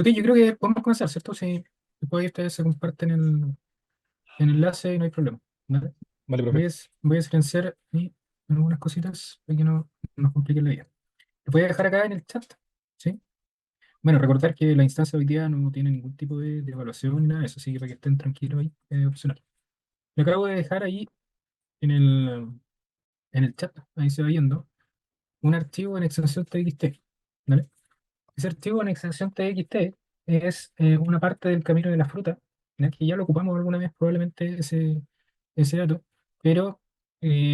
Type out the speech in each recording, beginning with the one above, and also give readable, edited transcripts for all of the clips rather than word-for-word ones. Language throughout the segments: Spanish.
Ok, yo creo que podemos comenzar, ¿cierto? Si después ustedes se comparten el enlace, no hay problema. ¿Vale? Vale, Voy profe. a, voy a silenciar algunas cositas para que no nos compliquen la vida. Les voy a dejar acá en el chat, ¿sí? Bueno, recordar que la instancia hoy día no tiene ningún tipo de evaluación ni nada de eso, así que para que estén tranquilos ahí, es opcional. Le acabo de dejar ahí en el chat, ahí se va yendo, un archivo en extensión TXT, ¿vale? Ese archivo en extensión TXT es una parte del camino de la fruta, ¿ya? Que ya lo ocupamos alguna vez probablemente ese dato, pero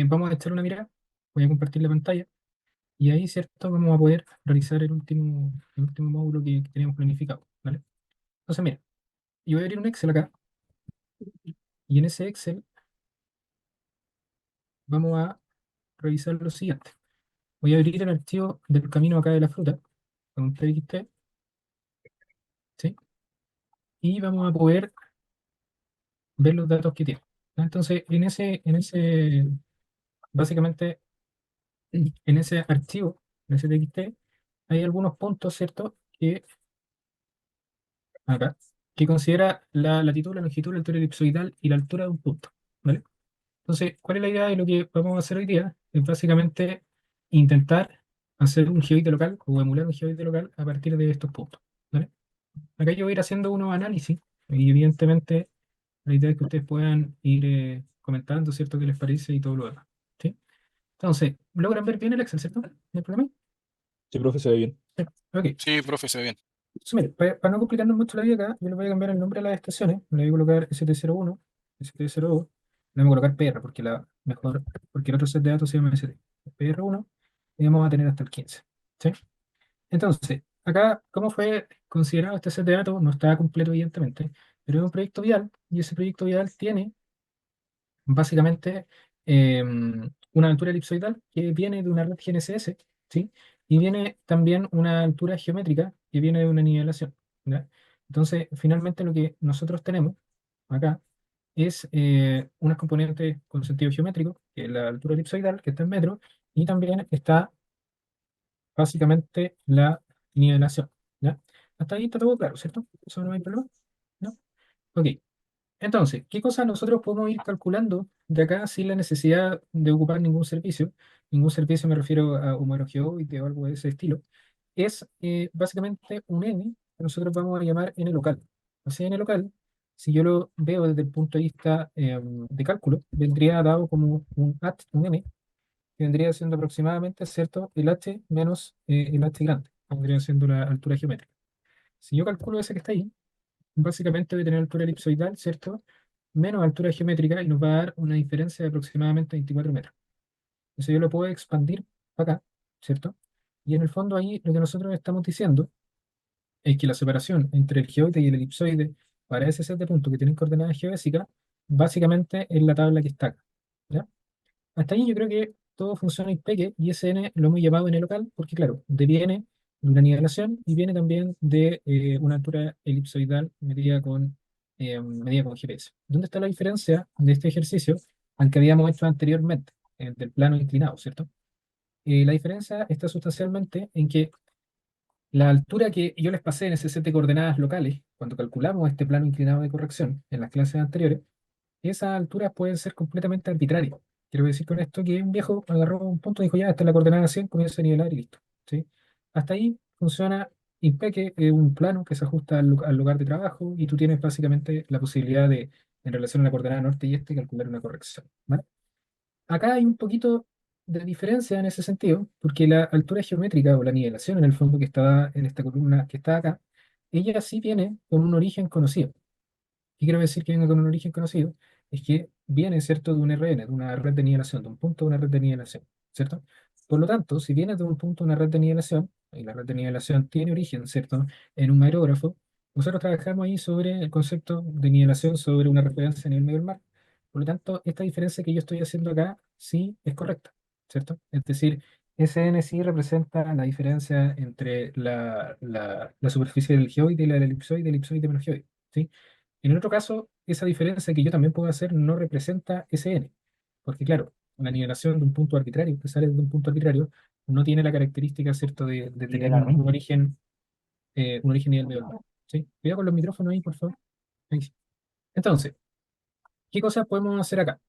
vamos a echar una mirada, voy a compartir la pantalla y ahí, ¿cierto? Vamos a poder realizar el último módulo que teníamos planificado, ¿vale? Entonces, mira, yo voy a abrir un Excel acá y en ese Excel vamos a revisar lo siguiente. Voy a abrir el archivo del camino acá de la fruta con un TXT, ¿sí? Y vamos a poder ver los datos que tiene. ¿No? Entonces, básicamente, en ese archivo, en ese TXT, hay algunos puntos, ¿cierto? Acá, que considera la latitud, la longitud, la altura elipsoidal y la altura de un punto, ¿vale? Entonces, ¿cuál es la idea de lo que vamos a hacer hoy día? Es básicamente intentar hacer un geoide local o emular un geoide local a partir de estos puntos, ¿vale? Acá yo voy a ir haciendo unos análisis y evidentemente la idea es que ustedes puedan ir comentando, ¿cierto? ¿Qué les parece y todo lo demás? ¿Sí? Entonces, logran ver bien el Excel, ¿cierto? ¿No hay problema? Sí, profe, se ve bien. Sí. Ok. Sí, profe, se ve bien. Entonces, mire, para no complicarnos mucho la vida acá, yo le voy a cambiar el nombre a las estaciones. Le voy a colocar ST01, ST02. Le vamos a colocar PR porque el otro set de datos se llama ST. PR1 y vamos a tener hasta el 15. ¿Sí? Entonces, acá, ¿cómo fue considerado este set de datos? No está completo, evidentemente, pero es un proyecto vial y ese proyecto vial tiene básicamente una altura elipsoidal que viene de una red GNSS, ¿sí? Y viene también una altura geométrica que viene de una nivelación, ¿ya? Entonces, finalmente lo que nosotros tenemos acá es unas componentes con sentido geométrico, que es la altura elipsoidal, que está en metros, y también está básicamente la nivelación, ¿ya? Hasta ahí está todo claro, ¿cierto? Eso no hay problema, ¿no? Ok. Entonces, ¿qué cosas nosotros podemos ir calculando de acá sin la necesidad de ocupar ningún servicio? Ningún servicio me refiero a Humano-Geoide o algo de ese estilo. Es básicamente un n que nosotros vamos a llamar n local. O sea, n local, si yo lo veo desde el punto de vista de cálculo, vendría dado como un n, que vendría siendo aproximadamente, ¿cierto? El h menos el h grande, vendría siendo la altura geométrica. Si yo calculo ese que está ahí, básicamente debe tener altura elipsoidal, ¿cierto? Menos altura geométrica y nos va a dar una diferencia de aproximadamente 24 metros. Eso yo lo puedo expandir para acá, ¿cierto? Y en el fondo ahí lo que nosotros estamos diciendo es que la separación entre el geoide y el elipsoide para ese set de puntos que tienen coordenadas geodésicas, básicamente es la tabla que está acá, ¿ya? Hasta ahí yo creo que todo funciona impeque y ese n lo hemos llamado n local porque, claro, deviene de una nivelación y viene también de una altura elipsoidal medida con GPS. ¿Dónde está la diferencia de este ejercicio al que habíamos hecho anteriormente, del plano inclinado, ¿cierto? La diferencia está sustancialmente en que la altura que yo les pasé en ese set de coordenadas locales, cuando calculamos este plano inclinado de corrección en las clases anteriores, esas alturas pueden ser completamente arbitrarias. Quiero decir con esto que un viejo agarró un punto y dijo, ya, esta es la coordenada 100, comienza a nivelar y listo. ¿Sí? Hasta ahí funciona impeque, un plano que se ajusta al lugar de trabajo y tú tienes básicamente la posibilidad de, en relación a la coordenada norte y este, calcular una corrección. ¿Vale? Acá hay un poquito de diferencia en ese sentido, porque la altura geométrica o la nivelación en el fondo que está en esta columna que está acá, ella sí viene con un origen conocido. ¿Qué quiero decir que venga con un origen conocido? Es que viene, ¿cierto?, de un RN, de una red de nivelación, de un punto de una red de nivelación, ¿cierto? Por lo tanto, si viene de un punto de una red de nivelación, y la red de nivelación tiene origen, ¿cierto?, en un aerógrafo, nosotros trabajamos ahí sobre el concepto de nivelación sobre una referencia a nivel medio del mar. Por lo tanto, esta diferencia que yo estoy haciendo acá sí es correcta, ¿cierto? Es decir, SN sí representa la diferencia entre la superficie del geoide y la del elipsoide menos geoide, ¿sí? En el otro caso, esa diferencia que yo también puedo hacer no representa SN, porque claro, la nivelación de un punto arbitrario, que sale de un punto arbitrario, no tiene la característica, ¿cierto?, de tener un origen nivel medio del mar. ¿sí? Cuidado con los micrófonos ahí, por favor. Ahí sí. Entonces, ¿qué cosas podemos hacer acá?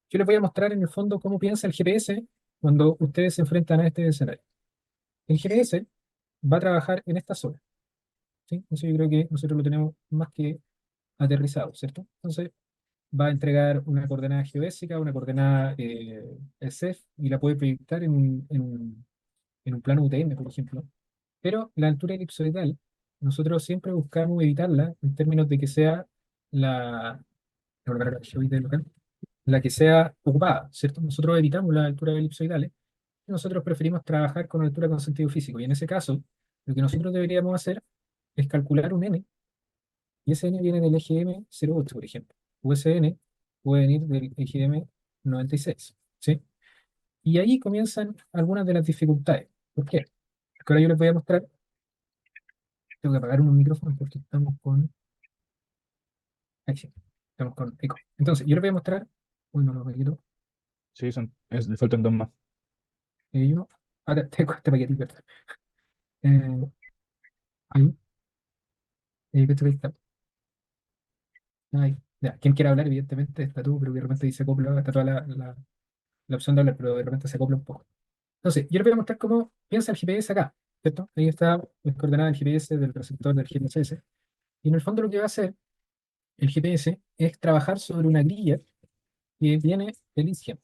Yo les voy a mostrar en el fondo cómo piensa el GPS cuando ustedes se enfrentan a este escenario. El GPS va a trabajar en esta zona, ¿sí? Eso yo creo que nosotros lo tenemos más que aterrizado, ¿cierto? Entonces, va a entregar una coordenada geodésica, una coordenada ESEF, y la puede proyectar en un plano UTM, por ejemplo. Pero la altura elipsoidal, nosotros siempre buscamos evitarla en términos de que sea la, la geoide local, la que sea ocupada, ¿cierto? Nosotros evitamos las alturas elipsoidales y nosotros preferimos trabajar con altura con sentido físico. Y en ese caso, lo que nosotros deberíamos hacer es calcular un n, y ese n viene del eje M08, por ejemplo. O ese n puede venir del eje M96, ¿sí? Y ahí comienzan algunas de las dificultades. ¿Por qué? Porque ahora yo les voy a mostrar, tengo que apagar unos micrófonos porque estamos con, ahí sí, estamos con eco. Entonces, yo les voy a mostrar, uy, no lo requiero, Sí, le faltan dos más. uno, ahora tengo este paquetito, ¿verdad? Ahí, ahí está. Ahí. Ya, quien quiera hablar, evidentemente, está tú, pero que de repente dice acopla, está toda la opción de hablar, pero de repente se acopla un poco. Entonces, yo les voy a mostrar cómo piensa el GPS acá, ¿cierto? Ahí está las coordenadas del GPS, del receptor del GNSS. Y en el fondo lo que va a hacer el GPS es trabajar sobre una grilla que viene del ISGEM,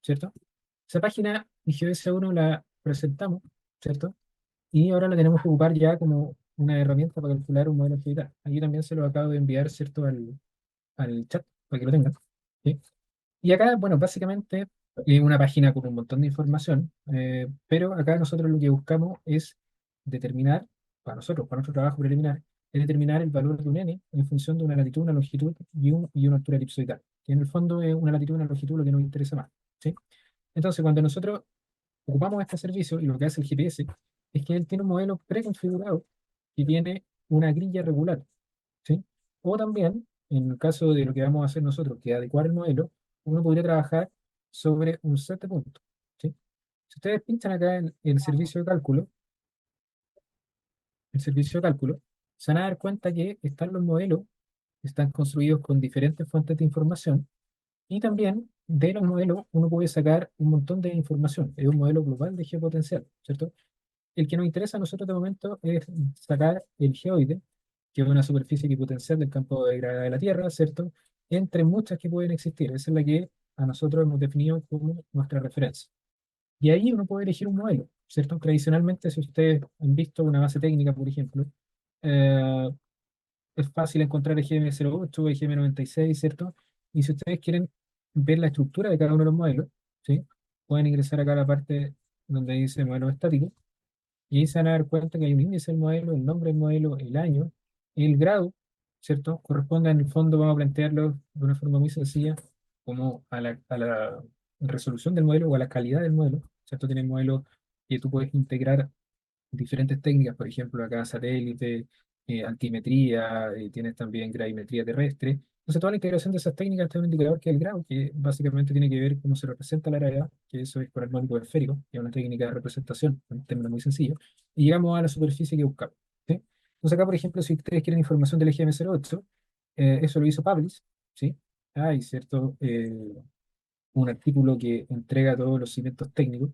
¿cierto? Esa página IGS-1 la presentamos, ¿cierto? Y ahora la tenemos que ocupar ya como una herramienta para calcular un modelo actividad. Aquí también se lo acabo de enviar, ¿cierto? Al chat, para que lo tengan. ¿Sí? Y acá, bueno, básicamente una página con un montón de información, pero acá nosotros lo que buscamos es determinar, para nosotros, para nuestro trabajo preliminar, es determinar el valor de un n en función de una latitud, una longitud y una altura elipsoidal, que en el fondo es una latitud y una longitud lo que nos interesa más. ¿Sí? Entonces, cuando nosotros ocupamos este servicio y lo que hace el GPS es que él tiene un modelo preconfigurado que tiene una grilla regular, ¿sí? O también, en el caso de lo que vamos a hacer nosotros, que es adecuar el modelo, uno podría trabajar sobre un set de puntos, ¿sí? Si ustedes pinchan acá en el servicio de cálculo, se van a dar cuenta que están los modelos, que están construidos con diferentes fuentes de información, y también de los modelos uno puede sacar un montón de información. Es un modelo global de geopotencial, ¿cierto? El que nos interesa a nosotros de momento es sacar el geoide, que es una superficie equipotencial del campo de gravedad de la Tierra, ¿cierto? Entre muchas que pueden existir. Esa es la que a nosotros hemos definido como nuestra referencia. Y ahí uno puede elegir un modelo, ¿cierto? Tradicionalmente, si ustedes han visto una base técnica, por ejemplo, eh, es fácil encontrar EGM08, EGM96, ¿cierto? Y si ustedes quieren ver la estructura de cada uno de los modelos, ¿sí? Pueden ingresar acá a la parte donde dice modelo estático y ahí se van a dar cuenta que hay un índice del modelo, el nombre del modelo, el año, el grado, ¿cierto? Corresponde en el fondo, vamos a plantearlo de una forma muy sencilla, como a la resolución del modelo o a la calidad del modelo, ¿cierto? Tiene modelos que tú puedes integrar diferentes técnicas, por ejemplo, acá satélite, altimetría, tienes también gravimetría terrestre. Entonces, toda la integración de esas técnicas tiene un indicador que es el grado, que básicamente tiene que ver cómo se representa la gravedad, que eso es con armónico esférico, que es una técnica de representación, un término muy sencillo, y llegamos a la superficie que buscamos. ¿Sí? Entonces, acá, por ejemplo, si ustedes quieren información del eje M08, eso lo hizo Publish, ¿sí? Hay cierto, un artículo que entrega todos los cimientos técnicos,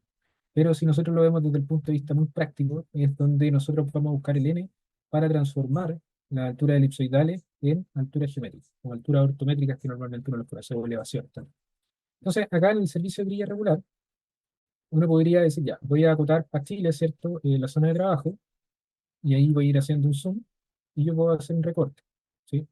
pero si nosotros lo vemos desde el punto de vista muy práctico, es donde nosotros vamos a buscar el n para transformar las alturas elipsoidales en alturas geométricas, o alturas ortométricas que normalmente uno los conoce, o elevación también. Entonces, acá en el servicio de grilla regular, uno podría decir, ya, voy a acotar a Chile, ¿cierto? La zona de trabajo, y ahí voy a ir haciendo un zoom, y yo puedo hacer un recorte, ¿sí?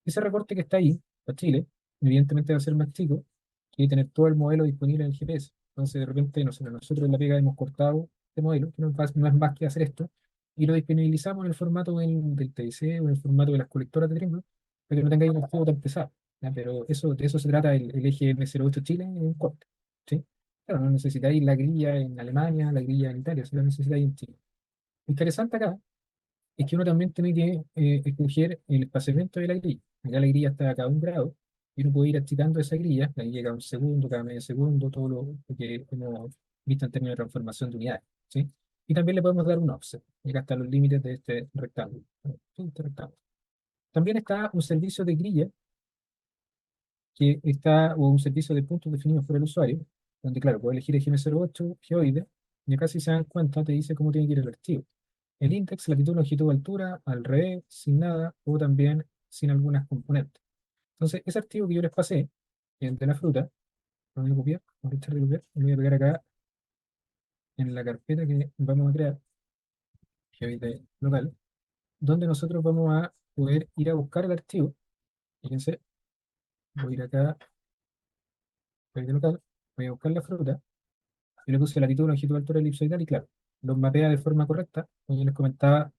Ese recorte que está ahí, para Chile, evidentemente va a ser más chico que tener todo el modelo disponible en el GPS. Entonces, de repente, nosotros en la pega hemos cortado este modelo, que no es más que hacer esto, y lo disponibilizamos en el formato del TDC o en el formato de las colectoras de Trimble, para que no tengáis un juego tan pesado. ¿Ya? Pero eso, de eso se trata el eje M08 Chile en un corte. ¿Sí? Claro, no necesitáis la grilla en Alemania, la grilla en Italia, solo necesitáis en Chile. Lo interesante acá es que uno también tiene que escoger el espaciamiento de la grilla. Acá la grilla está a cada un grado y uno puede ir achicando esa grilla, la grilla cada un segundo, cada medio segundo, todo lo que hemos visto en términos de transformación de unidades. ¿Sí? Y también le podemos dar un offset, llegar hasta los límites de este rectángulo. Sí, este rectángulo. También está un servicio de grilla, o un servicio de puntos definidos por el usuario, donde, claro, puede elegir EGM08, geoide, y acá si se dan cuenta te dice cómo tiene que ir el archivo. El index, latitud, longitud, altura, al revés, sin nada, o también sin algunas componentes. Entonces, ese archivo que yo les pasé, el de la fruta, lo voy a copiar, voy a echar de copiar, y lo voy a pegar acá en la carpeta que vamos a crear, geoide local, donde nosotros vamos a poder ir a buscar el archivo. Fíjense, voy a ir acá, geoide local, voy a buscar la fruta. Yo le puse latitud, longitud, altura, elipsoidal y claro, los mapea de forma correcta. Como yo les comentaba,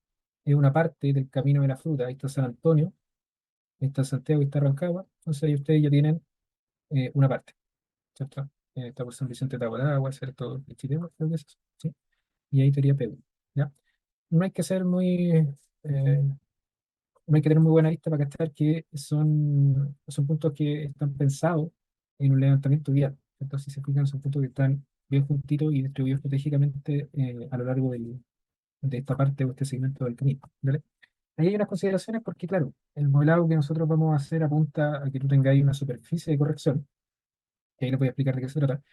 es una parte del camino de la fruta. Ahí está San Antonio, ahí está Santiago y está Rancagua. Entonces ahí ustedes ya tienen una parte, ¿cierto? Está por San Vicente de Aguadagua, ¿cierto? El Chileno, creo que es eso, ¿sí? Y ahí estaría Perú, ¿ya? No hay que ser muy, no hay que tener muy buena vista para cachar que son puntos que están pensados en un levantamiento vial. Entonces, si se fijan, son puntos que están bien juntitos y distribuidos estratégicamente a lo largo de esta parte o este segmento del camino. ¿Vale? Ahí hay unas consideraciones porque, claro, el modelado que nosotros vamos a hacer apunta a que tú tengáis una superficie de corrección, que ahí les voy a explicar de qué se trata,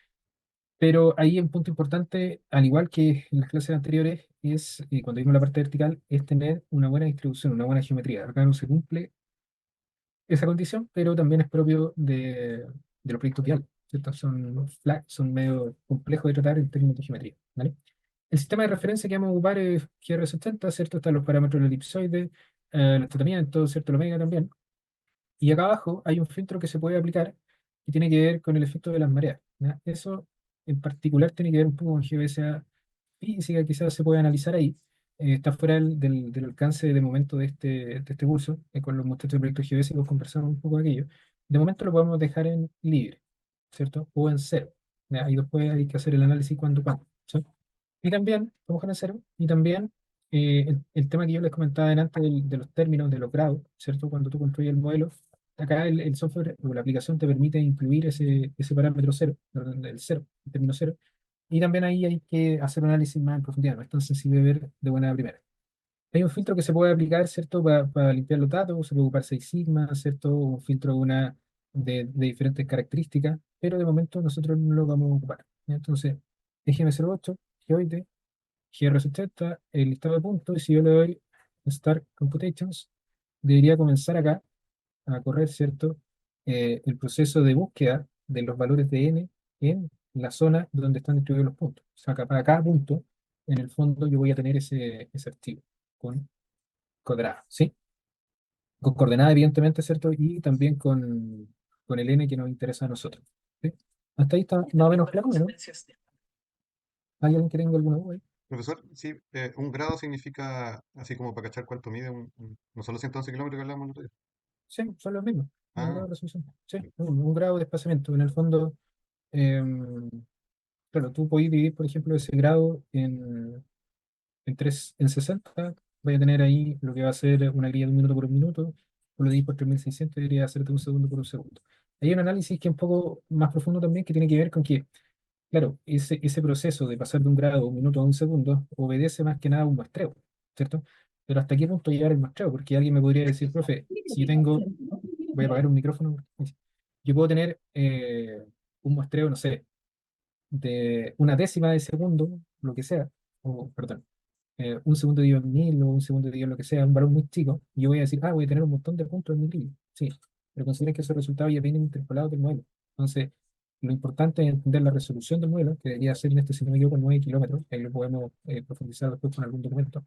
pero ahí un punto importante, al igual que en las clases anteriores, es, cuando vimos la parte vertical, es tener una buena distribución, una buena geometría. Acá no se cumple esa condición, pero también es propio de los proyectos viales, ¿cierto? Son medio complejos de tratar en términos de geometría, ¿vale? El sistema de referencia que vamos a ocupar es GR70, ¿cierto? Están los parámetros del elipsoide, los tratamientos, ¿cierto? La omega también. Y acá abajo hay un filtro que se puede aplicar que tiene que ver con el efecto de las mareas, ¿ya? Eso en particular tiene que ver un poco con GeoDesia física, quizás se puede analizar ahí. Está fuera del alcance de momento de este curso. Con los muchachos del proyecto geodésicos conversamos un poco de aquello. De momento lo podemos dejar en libre, ¿cierto? O en cero. ¿Ya? Ahí después hay que hacer el análisis cuando. ¿Sí? Y también, podemos dejar en cero, y también el tema que yo les comentaba delante de los términos, de los grados, ¿cierto? Cuando tú construyes el modelo, acá el software o la aplicación te permite incluir ese parámetro cero, perdón, el cero, el término cero, y también ahí hay que hacer un análisis más en profundidad, no es tan sencillo de ver de buena primera. Hay un filtro que se puede aplicar, ¿cierto? Para limpiar los datos, se puede ocupar 6 sigma, ¿cierto? Un filtro de diferentes características, pero de momento nosotros no lo vamos a ocupar. ¿Ya? Entonces, EGM08, Geoide, GR70, el listado de puntos, y si yo le doy Start Computations, debería comenzar acá a correr, ¿cierto? El proceso de búsqueda de los valores de n en la zona donde están distribuidos los puntos. O sea, para cada punto, en el fondo, yo voy a tener ese archivo con coordenadas, ¿sí? Con coordenadas, evidentemente, ¿cierto? Y también con el n que nos interesa a nosotros. ¿Sí? Hasta ahí está más o menos claro, ¿no? ¿Hay alguien que tenga alguna duda ahí? Profesor, sí, un grado significa, así como para cachar cuánto mide, no solo 111 kilómetros que hablábamos el otro día. Sí, son los mismos. Un grado Ah, de resolución. Sí, un grado de desplazamiento. En el fondo, em, claro, tú podés dividir, por ejemplo, ese grado en 60. Voy a tener ahí lo que va a ser una grilla de un minuto por un minuto. O lo divides por 3600 y debería hacerte un segundo por un segundo. Hay un análisis que es un poco más profundo también, que tiene que ver con que, claro, ese proceso de pasar de un grado a un minuto a un segundo obedece más que nada a un muestreo, ¿cierto? Pero ¿hasta qué punto llegar el muestreo? Porque alguien me podría decir, profe, si yo tengo, voy a apagar un micrófono, yo puedo tener un muestreo, no sé, de una décima de segundo, lo que sea, o, perdón, un segundo dividido en 1000 o un segundo dividido en lo que sea, un valor muy chico, y yo voy a decir, voy a tener un montón de puntos en mi libro. Sí, pero consideren que esos resultados ya vienen interpolados del modelo. Entonces, lo importante es entender la resolución del modelo, que debería ser en este, si no me equivoco, 9 kilómetros, ahí lo podemos profundizar después con algún documento,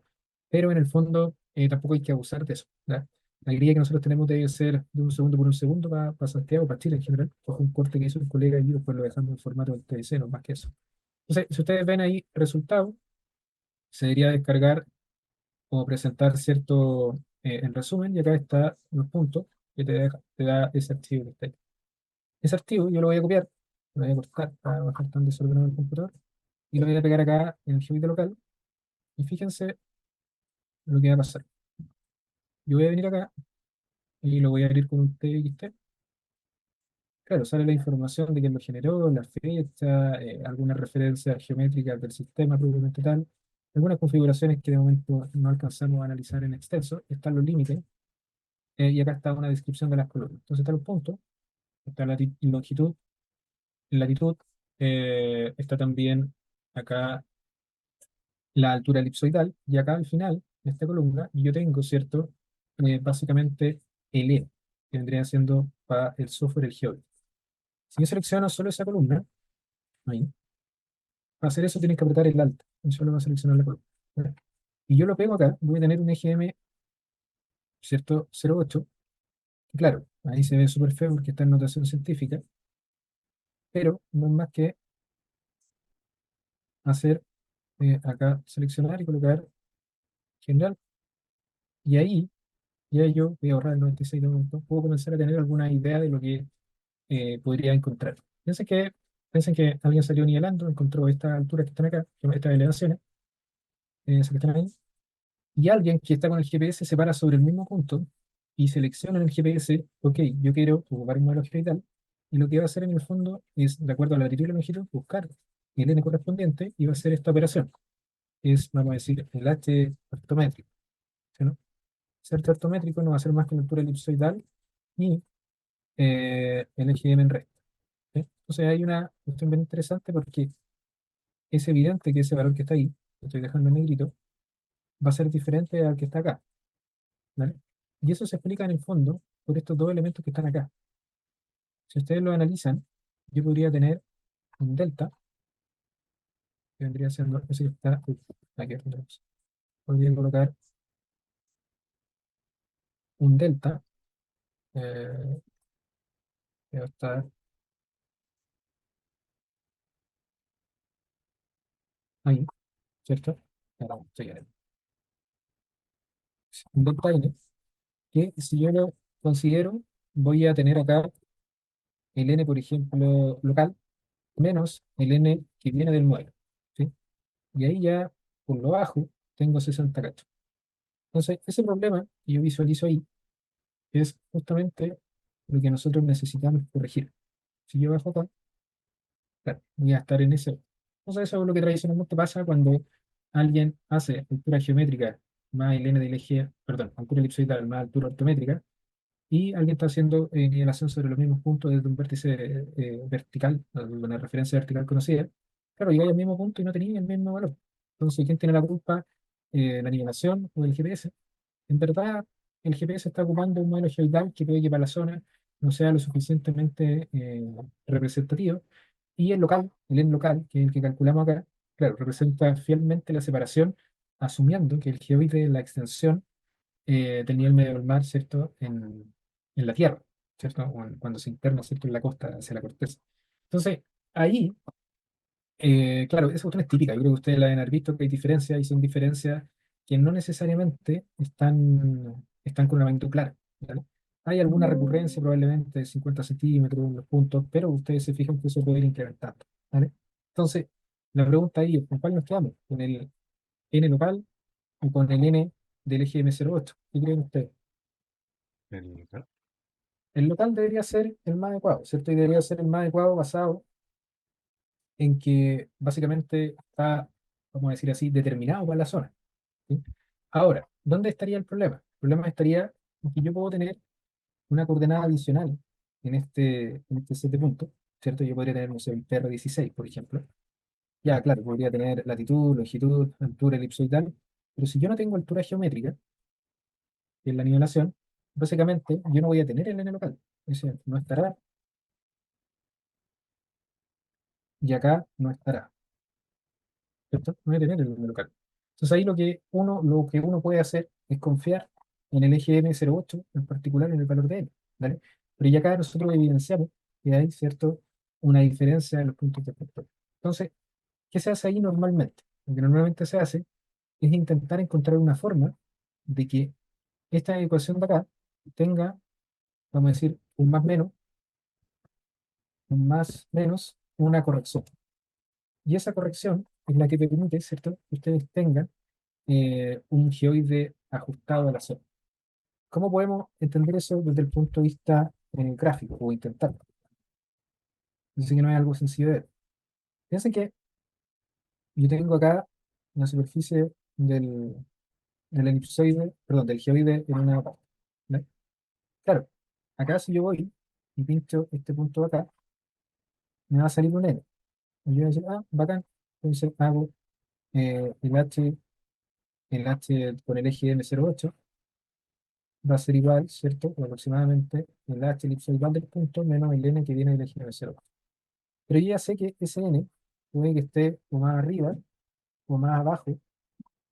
pero en el fondo tampoco hay que abusar de eso. ¿Ya? La grilla que nosotros tenemos debe ser de un segundo por un segundo para Santiago, para Chile en general. Cojo un corte que hizo un colega y después lo dejamos en formato del TDC, no más que eso. Entonces, si ustedes ven ahí resultado, se debería descargar o presentar cierto, en resumen, y acá están los puntos que te da ese archivo que está ahí. Ese archivo yo lo voy a copiar, lo voy a cortar para bajar tan desordenado el computador, y lo voy a pegar acá en el GBT local, y fíjense lo que va a pasar. Yo voy a venir acá y lo voy a abrir con un TXT. Claro, sale la información de quién lo generó, la fecha, algunas referencias geométricas del sistema propiamente tal. algunas configuraciones que de momento no alcanzamos a analizar en extenso, están los límites, y acá está una descripción de las columnas. Entonces están los puntos, está la longitud, latitud, está también acá la altura elipsoidal, y acá al final, en esta columna, yo tengo, ¿cierto? Básicamente el E, que vendría siendo para el software el geómetro. Si yo selecciono solo esa columna, ahí, para hacer eso tienes que apretar el Alt, y solo va a seleccionar la columna. ¿Vale? Y yo lo pego acá, voy a tener un EGM, ¿cierto? 08, que claro, ahí se ve súper feo porque está en notación científica, pero no es más que hacer acá, seleccionar y colocar general, y ahí ya yo voy a ahorrar el 96 de momento, puedo comenzar a tener alguna idea de lo que podría encontrar. Piensen que alguien salió nivelando, encontró estas alturas que están acá, estas elevaciones, esas que están ahí, y alguien que está con el GPS se para sobre el mismo punto y selecciona en el GPS, ok, yo quiero ocupar un modelo geoidal, y lo que va a hacer en el fondo es, de acuerdo a la latitud y la longitud, buscar el n correspondiente y va a hacer esta operación. Es, vamos a decir, el h ortométrico. ¿Sí, no? Ese h ortométrico no va a ser más que la altura elipsoidal y el eje m en recta. ¿Sí? Entonces hay una cuestión bien interesante porque es evidente que ese valor que está ahí, que estoy dejando en negrito, va a ser diferente al que está acá. ¿Vale? Y eso se explica en el fondo por estos dos elementos que están acá. Si ustedes lo analizan, yo podría tener un delta, que vendría siendo ese que está aquí. Podría colocar un delta, eh, que va a estar ahí, ¿cierto? Ahora, estoy ahí. Un delta n, que si yo lo considero, voy a tener acá el n, por ejemplo, local, menos el n que viene del modelo. ¿Sí? Y ahí ya, por lo bajo, tengo 60 cachos. Entonces, ese problema que yo visualizo ahí es justamente lo que nosotros necesitamos corregir. Si yo bajo acá, claro, voy a estar en ese. Entonces, eso es lo que tradicionalmente pasa cuando alguien hace altura geométrica más el n del eje, perdón, altura elipsoidal más altura ortométrica, y alguien está haciendo nivelación sobre los mismos puntos desde un vértice vertical, una referencia vertical conocida. Claro, llegáis al mismo punto y no tenéis el mismo valor. Entonces, ¿quién tiene la culpa? ¿La nivelación o el GPS? En verdad, el GPS está ocupando un modelo geoidal que puede que para la zona no sea lo suficientemente representativo. Y el local, el N local, que es el que calculamos acá, claro, representa fielmente la separación, asumiendo que el geoide es la extensión del nivel medio del mar, ¿cierto? En la Tierra, ¿cierto? Cuando se interna, ¿cierto? En la costa, hacia la corteza. Entonces, ahí claro, esa cuestión es típica. Yo creo que ustedes la deben haber visto que hay diferencias y son diferencias que no necesariamente están con una magnitud clara. ¿Vale? Hay alguna recurrencia, probablemente de 50 centímetros en los puntos, pero ustedes se fijan que eso puede ir incrementando. ¿Vale? Entonces, la pregunta ahí es: ¿con cuál nos quedamos? ¿Con el n local o con el n del eje M08? ¿Qué creen ustedes? El, El local debería ser el más adecuado, ¿cierto? Y debería ser el más adecuado basado en que básicamente está, vamos a decir así, determinado para la zona. ¿Sí? Ahora, ¿dónde estaría el problema? El problema estaría en que yo puedo tener una coordenada adicional en este set de puntos, ¿cierto? Yo podría tener, no sé, el PR16, por ejemplo. Ya, claro, podría tener latitud, longitud, altura elipsoidal, pero si yo no tengo altura geométrica, que es la nivelación, básicamente yo no voy a tener el n local. Es decir, no estará, y acá no estará. ¿Cierto? No voy a tener el número local. Entonces ahí lo que uno puede hacer es confiar en el eje M08, en particular en el valor de N, ¿vale? Pero ya acá nosotros evidenciamos que hay, ¿cierto?, una diferencia en los puntos de factor. Entonces, ¿qué se hace ahí normalmente? Lo que normalmente se hace es intentar encontrar una forma de que esta ecuación de acá tenga, vamos a decir, un más menos, una corrección. Y esa corrección es la que permite, ¿cierto?, que ustedes tengan un geoide ajustado a la zona. ¿Cómo podemos entender eso desde el punto de vista gráfico o intentarlo? Yo sé que no es algo sencillo de ver. Piensen que yo tengo acá la superficie del elipsoide, perdón, del geoide en una parte. ¿Vale? Claro, acá si yo voy y pincho este punto de acá, me va a salir un N. Y yo voy a decir, ah, bacán. Entonces hago el H con el eje M08 va a ser igual, ¿cierto? O aproximadamente el H elipsoidal del punto menos el N que viene del eje M08. Pero yo ya sé que ese N puede que esté o más arriba o más abajo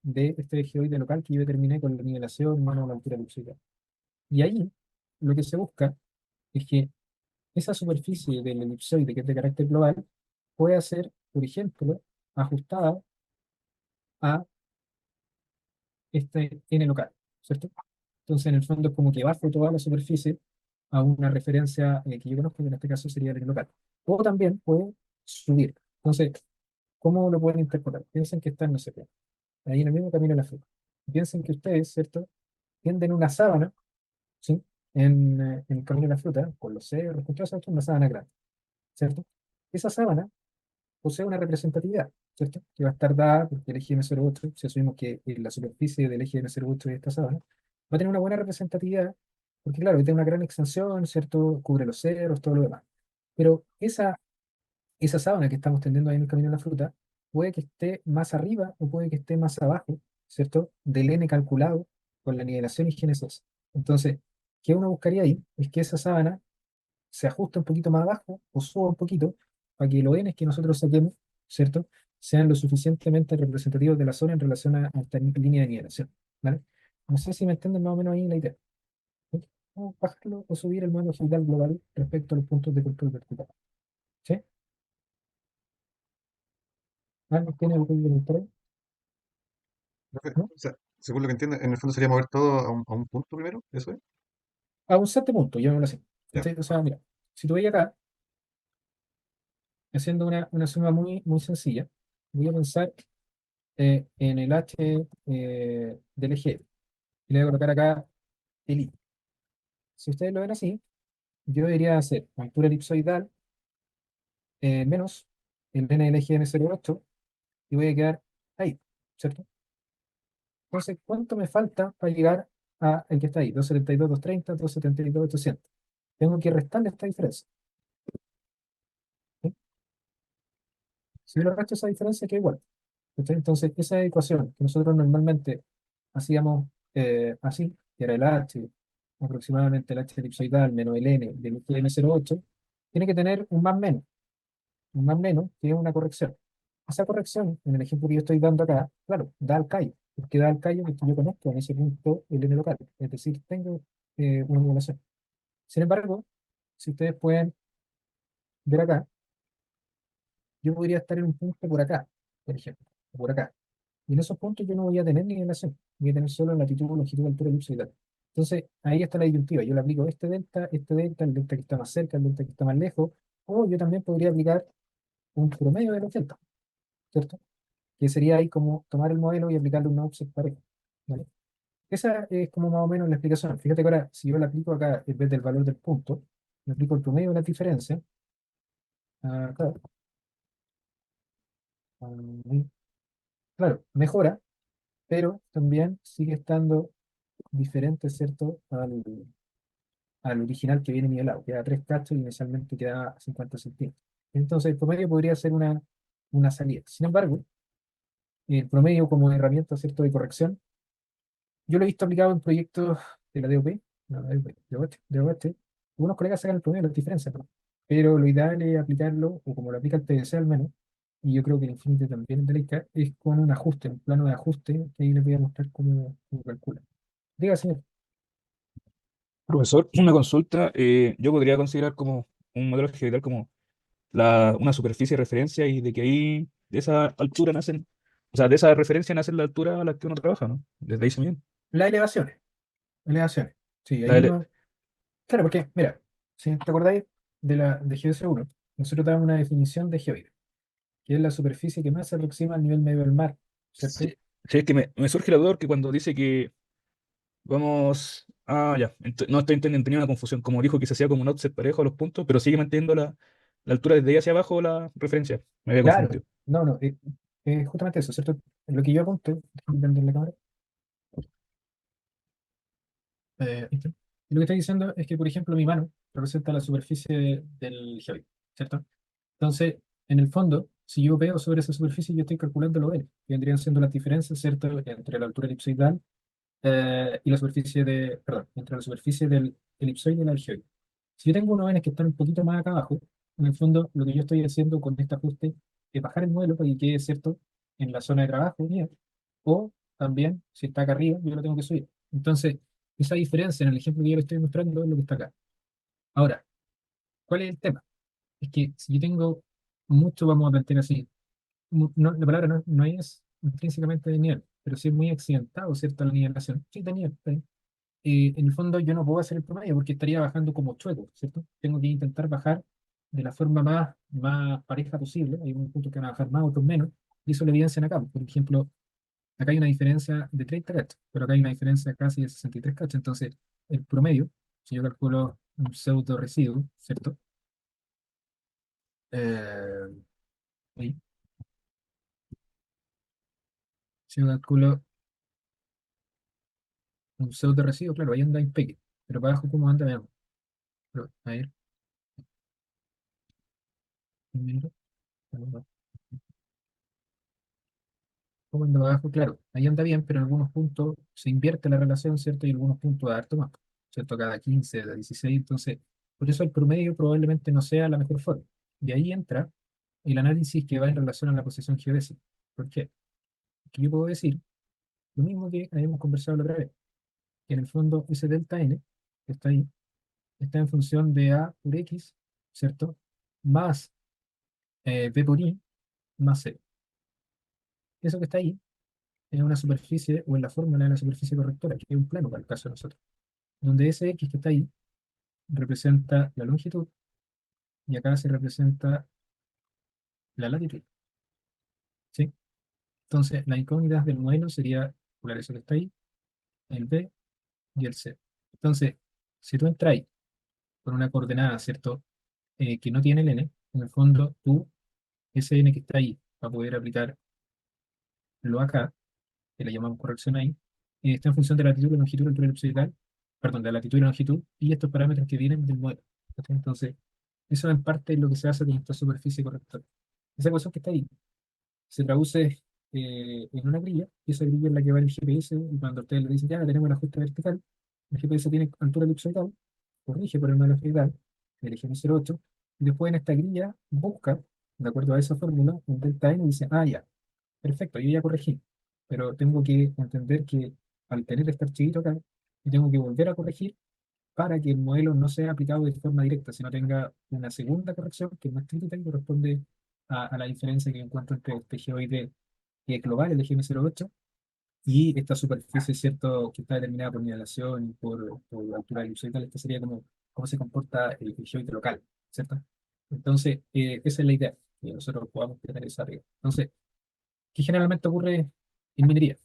de este geoide local que yo determiné con la nivelación menos la altura elipsoidal. Y ahí lo que se busca es que esa superficie del elipsoide, que es de carácter global, pueda ser, por ejemplo, ajustada a este n local, ¿cierto? Entonces, en el fondo, es como que bajo toda la superficie a una referencia que yo conozco, que en este caso sería el n local. O también puede subir. Entonces, ¿cómo lo pueden interpretar? Piensen que están, no sé, ahí en el mismo camino de la fruta. Piensen que ustedes, ¿cierto? Tienden una sábana, ¿sí? En el camino de la fruta, con los cerros, con todas esas cosas, una sábana grande, ¿cierto? Esa sábana posee una representatividad, ¿cierto? Que va a estar dada porque el eje M08, si asumimos que la superficie del eje M08 es esta sábana, va a tener una buena representatividad, porque claro, tiene una gran extensión, ¿cierto? Cubre los cerros, todo lo demás. Pero esa sábana que estamos tendiendo ahí en el camino de la fruta, puede que esté más arriba o puede que esté más abajo, ¿cierto? Del n calculado con la nivelación y GNSS. Entonces, ¿qué uno buscaría ahí? Es que esa sábana se ajuste un poquito más abajo o suba un poquito para que los n's que nosotros saquemos, ¿cierto? Sean lo suficientemente representativos de la zona en relación a esta línea de nivelación, ¿vale? No sé si me entienden más o menos ahí la idea. ¿Sí? Vamos a bajarlo o subir el modelo general global respecto a los puntos de control vertical. ¿Sí? ¿Alguien tiene algo que comentar ahí? Profe, ¿No? o sea, según lo que entiendo, en el fondo sería mover todo a un punto primero, ¿eso es? A un 7 puntos, yo no lo sé. Ya. ¿Cachai? O sea, mira, si tú veis acá, haciendo una suma muy, muy sencilla, voy a pensar en el H del eje y le voy a colocar acá el I. Si ustedes lo ven así, yo debería hacer altura elipsoidal menos el n del eje M08 y voy a quedar ahí, ¿cierto? Entonces, ¿cuánto me falta para llegar a el que está ahí? 272, 230, 272, 800. Tengo que restarle esta diferencia. ¿Sí? Si yo le resto esa diferencia, queda igual. ¿Cachai? Entonces, esa ecuación que nosotros normalmente hacíamos así, que era el H, aproximadamente el H elipsoidal menos el N del M08, tiene que tener un más menos, que es una corrección. Esa corrección, en el ejemplo que yo estoy dando acá, claro, da al callo, porque da al callo que yo conozco en ese punto el N local, es decir, tengo una nivelación. Sin embargo, si ustedes pueden ver acá, yo podría estar en un punto por acá, por ejemplo, o por acá. Y en esos puntos yo no voy a tener nivelación, voy a tener solo latitud, longitud, altura, elipsoidal. Entonces, ahí está la disyuntiva. Yo le aplico el delta que está más cerca, el delta que está más lejos, o yo también podría aplicar un promedio de los deltas, ¿cierto? Que sería ahí como tomar el modelo y aplicarle un offset parejo, ¿vale? Esa es como más o menos la explicación. Fíjate que ahora, si yo le aplico acá, en vez del valor del punto, le aplico el promedio de la diferencia, acá, ah, claro, mejora, pero también sigue estando diferente, ¿cierto? Al original que viene nivelado. Queda 3 cachos y inicialmente queda 50 centímetros. Entonces, el promedio podría ser una salida. Sin embargo, el promedio como herramienta, ¿cierto? De corrección, yo lo he visto aplicado en proyectos de la DOP, no, de OH. Algunos colegas sacan el promedio, las diferencias, ¿no? Pero lo ideal es aplicarlo, o como lo aplica el TDC al menos, y yo creo que el Infinity también de Leica, es con un ajuste, un plano de ajuste, que ahí les voy a mostrar cómo calcula. Diga, señor. Profesor, una consulta. Yo podría considerar como un modelo geoidal como una superficie de referencia y de que ahí, de esa altura nacen, o sea, de esa referencia nacen la altura a la que uno trabaja, ¿no? Desde ahí se mide. Las elevaciones, elevaciones. Sí, La ahí ele- no. Claro, porque, mira, si te acordáis de GeoS1, nosotros damos una definición de geoide, que es la superficie que más se aproxima al nivel medio del mar, sí, ¿cierto? sí, es que me surge la duda que cuando dice que vamos. Ah, ya. No estoy entendiendo, tenía una confusión. Como dijo que se hacía como un offset parejo a los puntos, pero sigue manteniendo la altura desde ahí hacia abajo la referencia. Me había Claro, confundido. no, no. justamente eso, ¿cierto? Lo que yo apunto, déjame prender la cámara. Ahí está. Y lo que estoy diciendo es que, por ejemplo, mi mano representa la superficie del geoide, ¿cierto? Entonces, en el fondo, si yo veo sobre esa superficie, yo estoy calculando los L, que vendrían siendo las diferencias, ¿cierto?, entre la altura elipsoidal y la superficie de, perdón, entre la superficie del elipsoide y la del geoide. Si yo tengo unos N que están un poquito más acá abajo, en el fondo, lo que yo estoy haciendo con este ajuste es bajar el modelo para que quede, ¿cierto?, en la zona de trabajo mía, o también, si está acá arriba, yo lo tengo que subir. Entonces, esa diferencia en el ejemplo que yo le estoy mostrando es lo que está acá. Ahora, ¿cuál es el tema? Es que si yo tengo mucho, vamos a plantear así, la palabra no es intrínsecamente de nivel, pero sí es muy accidentado, ¿cierto? La nivelación. Sí, de nivel, está bien. En el fondo yo no puedo hacer el promedio porque estaría bajando como chueco, ¿cierto? Tengo que intentar bajar de la forma más pareja posible. Hay unos puntos que van a bajar más, otros menos, y eso lo evidencian acá. Por ejemplo, acá hay una diferencia de 30 cachos, pero acá hay una diferencia casi de 63 cachos. Entonces, el promedio, si yo calculo un pseudo residuo, ¿cierto? Eh, ahí, si yo calculo un pseudo residuo, claro, ahí anda impeque, pero para abajo, ¿cómo anda? Veamos. A ver, un minuto. ¿Cómo anda para abajo? Claro, ahí anda bien, pero en algunos puntos se invierte la relación, ¿cierto? Y en algunos puntos da harto más, ¿cierto? Cada 15, de 16, entonces, por eso el promedio probablemente no sea la mejor forma. De ahí entra el análisis que va en relación a la posición geodésica. ¿Por qué? Porque yo puedo decir lo mismo que habíamos conversado la otra vez, que en el fondo ese delta n, que está ahí, está en función de A por X, ¿cierto? Más B por Y, más C. Eso que está ahí es una superficie, o en la fórmula de la superficie correctora, que es un plano para el caso de nosotros, donde ese X que está ahí representa la longitud y acá se representa la latitud, ¿sí? Entonces, las incógnitas del modelo sería calcular eso que está ahí, el B y el C. Entonces, si tú entras ahí con una coordenada, ¿cierto? Que no tiene el n, en el fondo tú, ese n que está ahí, va a poder aplicar lo acá, que le llamamos corrección ahí, está en función de la latitud, la longitud, la altura ellipsoidal, perdón, de la latitud y la longitud, y estos parámetros que vienen del modelo. ¿Cachai? Entonces, eso en parte es lo que se hace con esta superficie correctora. Esa ecuación que está ahí se traduce en una grilla, y esa grilla es la que va en el GPS, y cuando ustedes le dicen, ya tenemos el ajuste vertical, el GPS tiene altura elipsoidal, corrige por el modelo elipsoidal, el eje 0,8, y después en esta grilla busca, de acuerdo a esa fórmula, un delta n y dice, ah, ya, perfecto, yo ya corregí, pero tengo que entender que al tener este archivito acá, yo tengo que volver a corregir para que el modelo no sea aplicado de forma directa, sino tenga una segunda corrección que es más crítica y corresponde a la diferencia que encuentro entre este geoide global, el eje 08, y esta superficie, ¿cierto?, que está determinada por nivelación y por altura elipsoidal. Este sería como cómo se comporta el geoide local, ¿cierto? Entonces, esa es la idea, que nosotros podamos tener esa regla. Entonces, ¿qué generalmente ocurre en minería?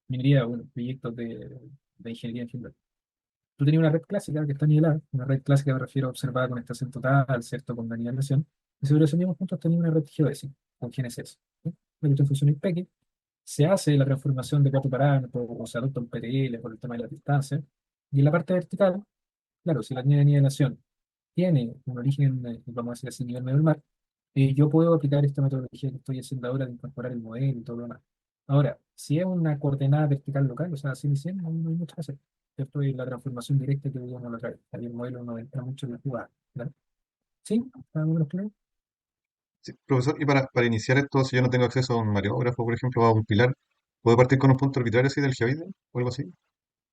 Minería, bueno, proyectos de ingeniería en general. Tú tenías una red clásica que está nivelada, una red clásica me refiero a observada con estación total, ¿cierto? Con la nivelación. Y sobre esos mismos puntos tenía una red geodésica, con GNSS. ¿Sí? La cuestión funciona IPEC, se hace la transformación de cuatro parámetros, o se adopta un PTL por el tema de la distancia. Y en la parte vertical, claro, si la línea de nivelación tiene un origen, vamos a decir así, nivel medio del mar, yo puedo aplicar esta metodología que estoy haciendo ahora de incorporar el modelo y todo lo demás. Ahora, si es una coordenada vertical local, o sea, 100 y 100, no hay mucho que hacer. Esto es la transformación directa que uno lo trae. Ahí el modelo no entra mucho en la jugada. ¿Verdad? ¿Sí? ¿Está más o menos claro? Sí, profesor, y para iniciar esto, si yo no tengo acceso a un mariógrafo, por ejemplo, o a un pilar, ¿puedo partir con un punto arbitrario así del geoide o algo así?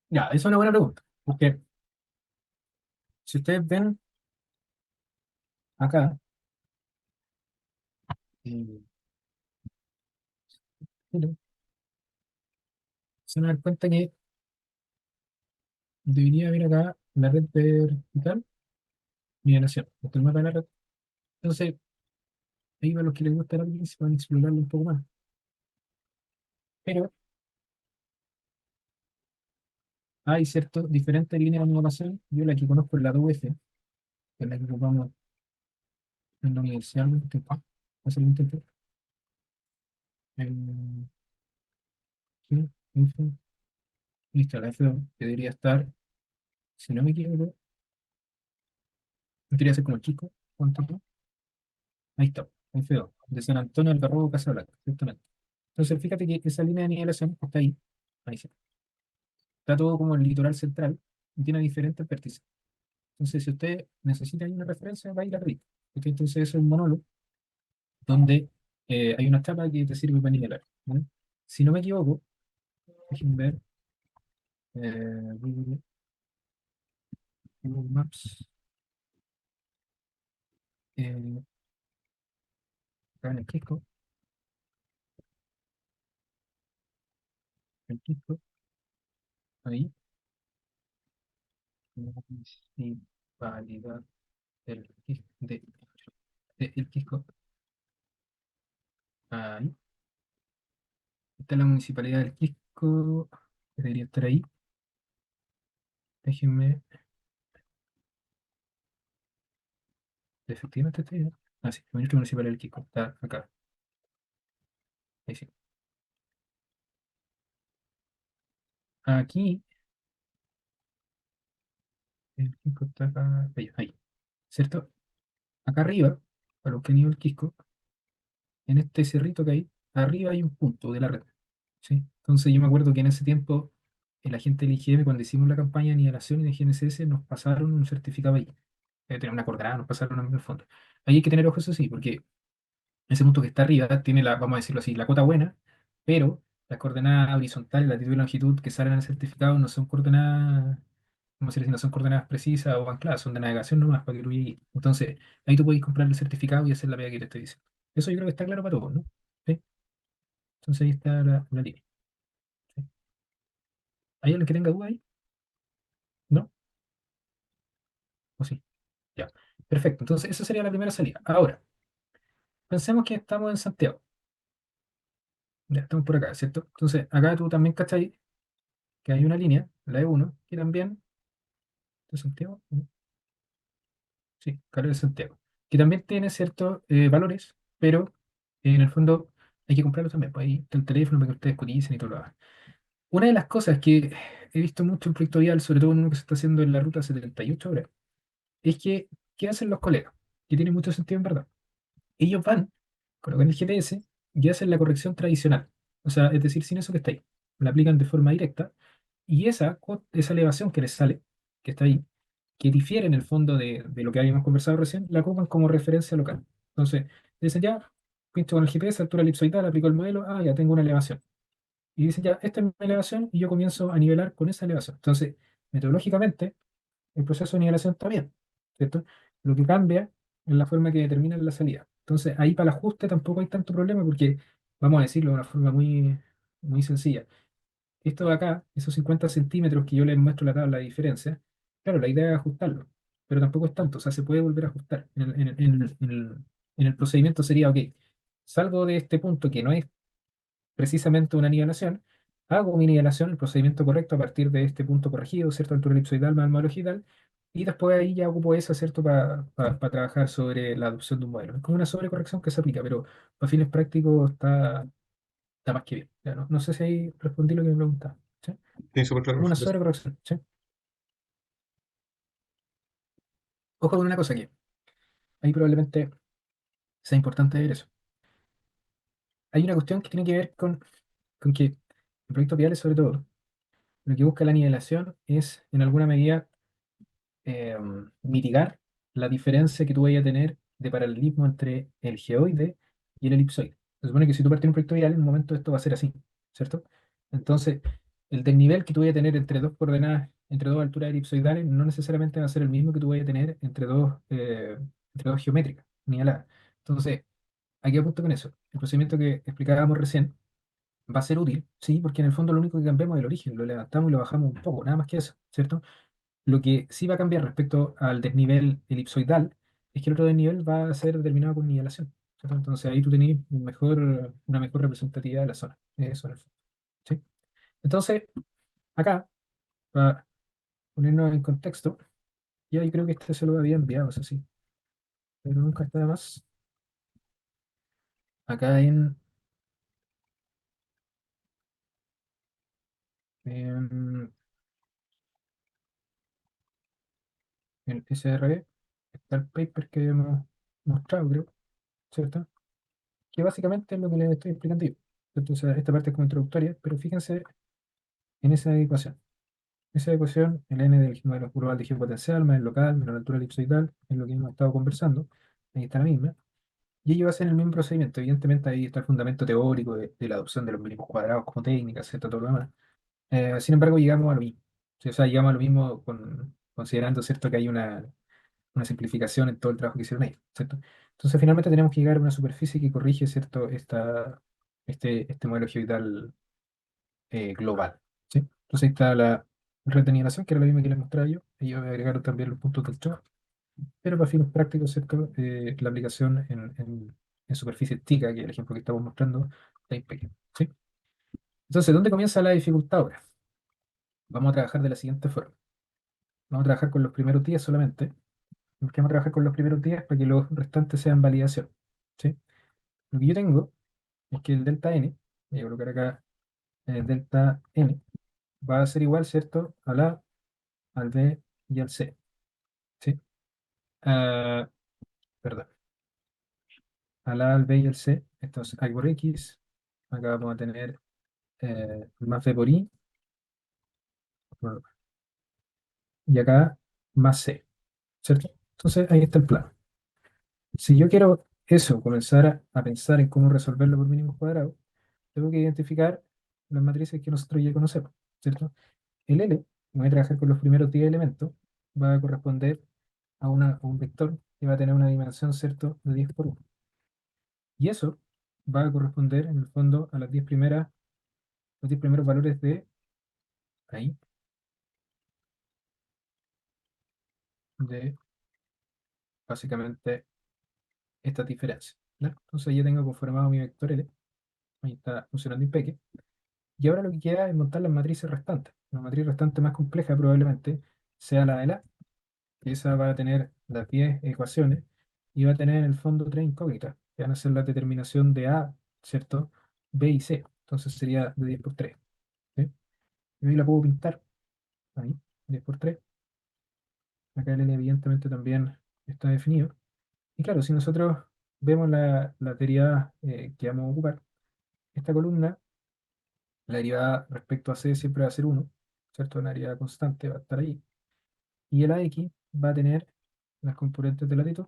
Ya, esa es una buena pregunta. Porque si ustedes ven acá, eh, miren, se van a dar cuenta que debería haber acá la red vertical, migración. Esto es el mapa de la red. Entonces, ahí para los que les gusta el análisis van a explorarlo un poco más. Pero hay ciertas diferentes líneas de navegación. Yo la que conozco es la DUF, que es la que ocupamos en la universidad, hacer un intento. en- sí, info. Listo, la F2 que debería estar, si no me equivoco, debería ser como el chico. ¿Cuánto es? Ahí está, F2, de San Antonio al Garrobo, Casa Blanca, exactamente. Entonces, fíjate que esa línea de nivelación está ahí, ahí sí. Está todo como el litoral central y tiene diferentes vértices. Entonces, si usted necesita ahí una referencia, va a ir a la revista. Ok, entonces, eso es un monólogo donde hay una chapa que te sirve para nivelar. ¿Vale? Si no me equivoco, déjenme ver, Google, Google Maps, eh, acá en el Quisco, ahí, municipalidad del el Quisco, ahí, está la municipalidad del Quisco, que debería estar ahí, déjenme, efectivamente está ahí, ¿no? Ah, sí, el ministro municipal del Quisco, está acá, ahí sí. Aquí, el Quisco está acá, ahí, ¿cierto? Acá arriba, para los que han ido al Quisco, en este cerrito que hay, arriba hay un punto de la red, ¿sí? Entonces yo me acuerdo que en ese tiempo la gente del IGM, cuando hicimos la campaña de nivelación y de GNSS, nos pasaron un certificado ahí. Tener una coordenada, nos pasaron en el fondo. Ahí hay que tener ojos, eso sí, porque ese punto que está arriba tiene la, vamos a decirlo así, la cota buena, pero las coordenadas horizontales, latitud y longitud que salen en el certificado no son coordenadas, vamos a decir así, no son coordenadas precisas o ancladas, son de navegación nomás para que tú llegues. Entonces, ahí tú puedes comprar el certificado y hacer la pega que te estoy diciendo. Eso yo creo que está claro para todos, ¿no? ¿Sí? Entonces ahí está la línea. ¿Sí? ¿Hay alguien que tenga duda ahí? ¿No? ¿O sí? Ya. Perfecto. Entonces, esa sería la primera salida. Ahora, pensemos que estamos en Santiago. Ya estamos por acá, ¿cierto? Entonces, acá tú también cachai que hay una línea, la E1, que también, de Santiago, ¿no? Sí, Carrera de Santiago, que también tiene ciertos valores, pero en el fondo hay que comprarlos también. Pues ahí está el teléfono para que ustedes coticen y todo lo demás. Una de las cosas que he visto mucho en Proyecto Vial, sobre todo en uno que se está haciendo en la ruta 78 ahora, es que, ¿qué hacen los colegas? Que tiene mucho sentido en verdad. Ellos van, colocan el GPS y hacen la corrección tradicional. O sea, es decir, sin eso que está ahí. La aplican de forma directa y esa elevación que les sale, que está ahí, que difiere en el fondo de lo que habíamos conversado recién, la ocupan como referencia local. Entonces, dicen ya, pincho con el GPS, altura elipsoidal, aplico el modelo, ah, ya tengo una elevación. Y dicen ya, esta es mi elevación y yo comienzo a nivelar con esa elevación. Entonces, metodológicamente, el proceso de nivelación está bien, ¿cierto? Lo que cambia es la forma que determinan la salida. Entonces, ahí para el ajuste tampoco hay tanto problema porque, vamos a decirlo de una forma muy, muy sencilla. Esto de acá, esos 50 centímetros que yo les muestro en la tabla de diferencia, claro, la idea es ajustarlo, pero tampoco es tanto, o sea, se puede volver a ajustar. En el procedimiento sería, ok, salgo de este punto que no es precisamente una nivelación, hago mi nivelación, el procedimiento correcto a partir de este punto corregido, ¿cierto? Altura elipsoidal más el modelo digital, y después ahí ya ocupo eso, ¿cierto? Para trabajar sobre la adopción de un modelo. Es como una sobrecorrección que se aplica, pero para fines prácticos está más que bien. Ya, no sé si ahí respondí lo que me preguntaba. ¿Sí? Sí, súper claro, Como una perfecto. sobrecorrección, ¿sí? Ojo con una cosa aquí. Ahí probablemente sea importante ver eso. Hay una cuestión que tiene que ver con que en proyectos viales, sobre todo, lo que busca la nivelación es, en alguna medida, eh, mitigar la diferencia que tú vayas a tener de paralelismo entre el geoide y el elipsoide. Se supone que si tú partes un proyecto viral, en un momento esto va a ser así, ¿cierto? Entonces, el desnivel que tú vayas a tener entre dos coordenadas, entre dos alturas elipsoidales, no necesariamente va a ser el mismo que tú vayas a tener entre dos geométricas, niveladas. Entonces, aquí apunto con eso. El procedimiento que explicábamos recién va a ser útil, sí, porque en el fondo lo único que cambiamos es el origen, lo levantamos y lo bajamos un poco, nada más que eso, ¿cierto? Lo que sí va a cambiar respecto al desnivel elipsoidal es que el otro desnivel va a ser determinado por nivelación, ¿cierto? Entonces ahí tú tenés una mejor representatividad de la zona. Eso en el fondo, ¿sí? Entonces, acá, para ponernos en contexto, ya yo creo que este se lo había enviado, eso sí, pero nunca está de más. Acá En el SRE está el paper que hemos mostrado, creo, ¿cierto? Que básicamente es lo que les estoy explicando yo. Entonces, esta parte es como introductoria, pero fíjense en esa ecuación. Esa ecuación, el n del modelo global de geopotencial más el local menos la altura elipsoidal, es lo que hemos estado conversando. Ahí está la misma. Y ello va a ser el mismo procedimiento. Evidentemente, ahí está el fundamento teórico de la adopción de los mínimos cuadrados como técnica, etcétera, todo lo demás. Sin embargo, llegamos a lo mismo. Sí, o sea, llegamos a lo mismo considerando, ¿cierto?, que hay una simplificación en todo el trabajo que hicieron ellos, ¿cierto? Entonces, finalmente tenemos que llegar a una superficie que corrige, ¿cierto?, este modelo geoidal global, ¿sí? Entonces, ahí está la red de nivelación, que era la misma que les mostraba yo. Ellos agregaron también los puntos del chorro, pero para fines prácticos, ¿cierto? La aplicación en superficie TICA, que es el ejemplo que estamos mostrando, está ahí pequeño, ¿sí? Entonces, ¿dónde comienza la dificultad ahora? Vamos a trabajar de la siguiente forma. Vamos a trabajar con los primeros días solamente. Vamos a trabajar con los primeros días para que los restantes sean validación, ¿sí? Lo que yo tengo es que el delta n, voy a colocar acá delta n, va a ser igual, ¿cierto?, al A, al B y al C, ¿sí? Ah, perdón, al A, al B y al C. Entonces, A por X, acá vamos a tener más B por I, y acá más C, ¿cierto? Entonces, ahí está el plan. Si yo quiero eso, comenzar a pensar en cómo resolverlo por mínimos cuadrados, tengo que identificar las matrices que nosotros ya conocemos, ¿cierto? El L, voy a trabajar con los primeros 10 elementos, va a corresponder a un vector que va a tener una dimensión, ¿cierto?, de 10 por 1. Y eso va a corresponder, en el fondo, a los 10 primeros valores de ahí, de básicamente esta diferencia, ¿no? Entonces ya tengo conformado mi vector L, ahí está funcionando IPEque. Y ahora lo que queda es montar las matrices restantes. La matriz restante más compleja probablemente sea la de la, que esa va a tener las 10 ecuaciones y va a tener en el fondo tres incógnitas, que van a ser la determinación de A, ¿cierto? B y C. Entonces sería de 10 por 3. ¿Sí? Y ahí la puedo pintar. Ahí, 10 por 3. Acá el L evidentemente también está definido. Y claro, si nosotros vemos la derivada que vamos a ocupar, esta columna, la derivada respecto a C siempre va a ser 1, ¿cierto? Una derivada constante va a estar ahí. Y el AX va a tener las componentes de latitud,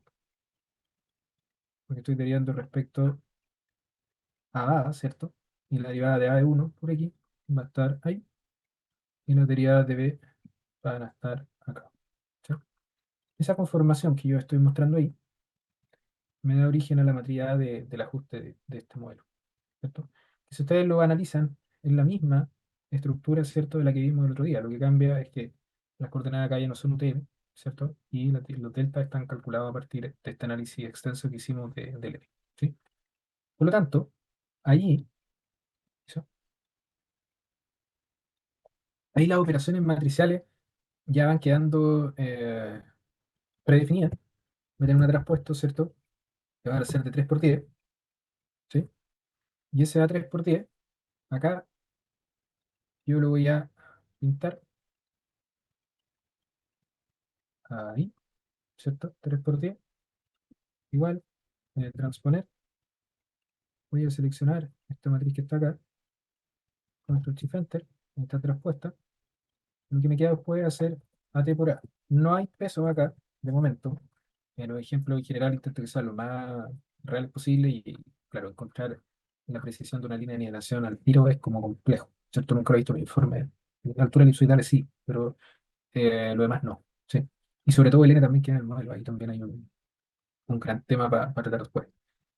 porque estoy derivando respecto a A, ¿cierto? Y la derivada de A de 1 por X va a estar ahí. Y las derivadas de B van a estar acá, ¿sí? Esa conformación que yo estoy mostrando ahí me da origen a la matriz A del ajuste de este modelo, ¿cierto? Que si ustedes lo analizan, es la misma estructura, ¿cierto?, de la que vimos el otro día. Lo que cambia es que las coordenadas acá ya no son UTM, ¿cierto? Y los deltas están calculados a partir de este análisis extenso que hicimos del EPI, ¿sí? Por lo tanto, allí, ¿sí?, ahí las operaciones matriciales ya van quedando predefinidas. Va a tener un traspuesto, ¿cierto?, que va a ser de 3 por 10, ¿sí? Y ese A3 por 10, acá yo lo voy a pintar ahí, ¿cierto? 3 por 10, igual, transponer, voy a seleccionar esta matriz que está acá, Ctrl Shift Enter, está traspuesta. Lo que me queda después es hacer AT por A. No hay peso acá, de momento. En los ejemplos en general intento que sea lo más real posible y, claro, encontrar la precisión de una línea de nivelación al tiro es como complejo, ¿cierto? Nunca lo he visto en mi informe. Altura elipsoidales sí, pero lo demás no, ¿sí? Y sobre todo el N también queda en el modelo, ahí también hay un gran tema para tratar después.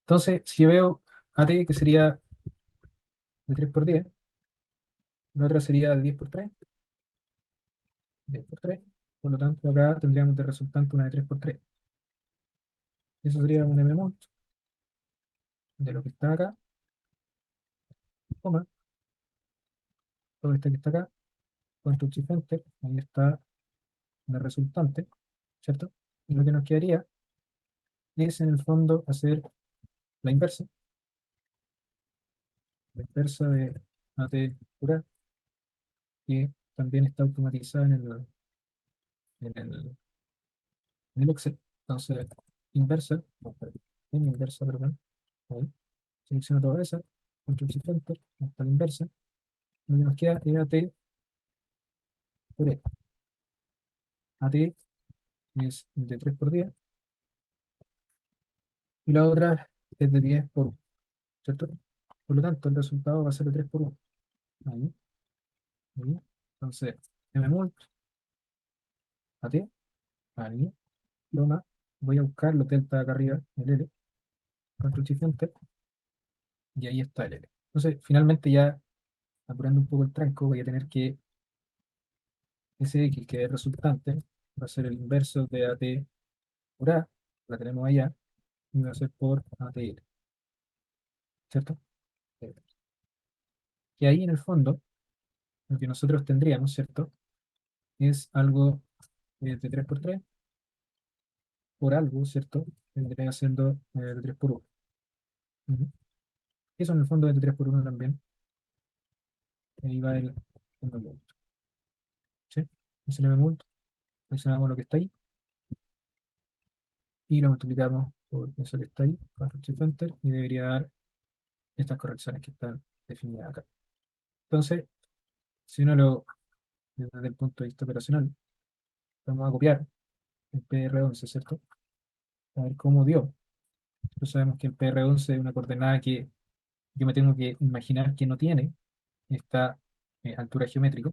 Entonces, si yo veo AT, que sería de 3 por 10, la otra sería de 10 por 3, 10 por 3, por lo tanto acá tendríamos de resultante una de 3 por 3. Eso sería un mmod de lo que está acá, coma, todo este que está acá, Ctrl Shift Enter, ahí está la resultante, ¿cierto? Y lo que nos quedaría es en el fondo hacer la inversa, la inversa de AT por A, que también está automatizada en el, en el Excel. Entonces, inversa, no, perdón, en inversa, perdón, ahí, selecciono toda esa, control shift enter, hasta la inversa, lo que nos queda es AT por E. AT es de 3 por 10 y la otra es de 10 por 1, ¿cierto? Por lo tanto, el resultado va a ser de 3 por 1. Ahí, ahí. Entonces, mmult, AT, ahí, toma, voy a buscar los delta acá arriba, el L, control shift enter, y ahí está el L. Entonces, finalmente ya, apurando un poco el tranco, voy a tener que ese X, que es resultante, va a ser el inverso de AT por A, la tenemos allá, y va a ser por ATL, ¿cierto? Eh, Que ahí en el fondo, lo que nosotros tendríamos, ¿cierto? Es algo de 3 por 3 por algo, ¿cierto? Vendría siendo de 3 por 1. Ujú. Eso en el fondo es de 3 por 1 también. Ahí va el fondo, ¿sí? Entonces le damos, seleccionamos lo que está ahí y lo multiplicamos por eso que está ahí, Ctrl Shift Enter, y debería dar estas correcciones que están definidas acá. Entonces, si uno lo, desde el punto de vista operacional, vamos a copiar el PR11, ¿cierto? A ver cómo dio. Nosotros sabemos que el PR11 es una coordenada que yo me tengo que imaginar que no tiene esta altura geométrica.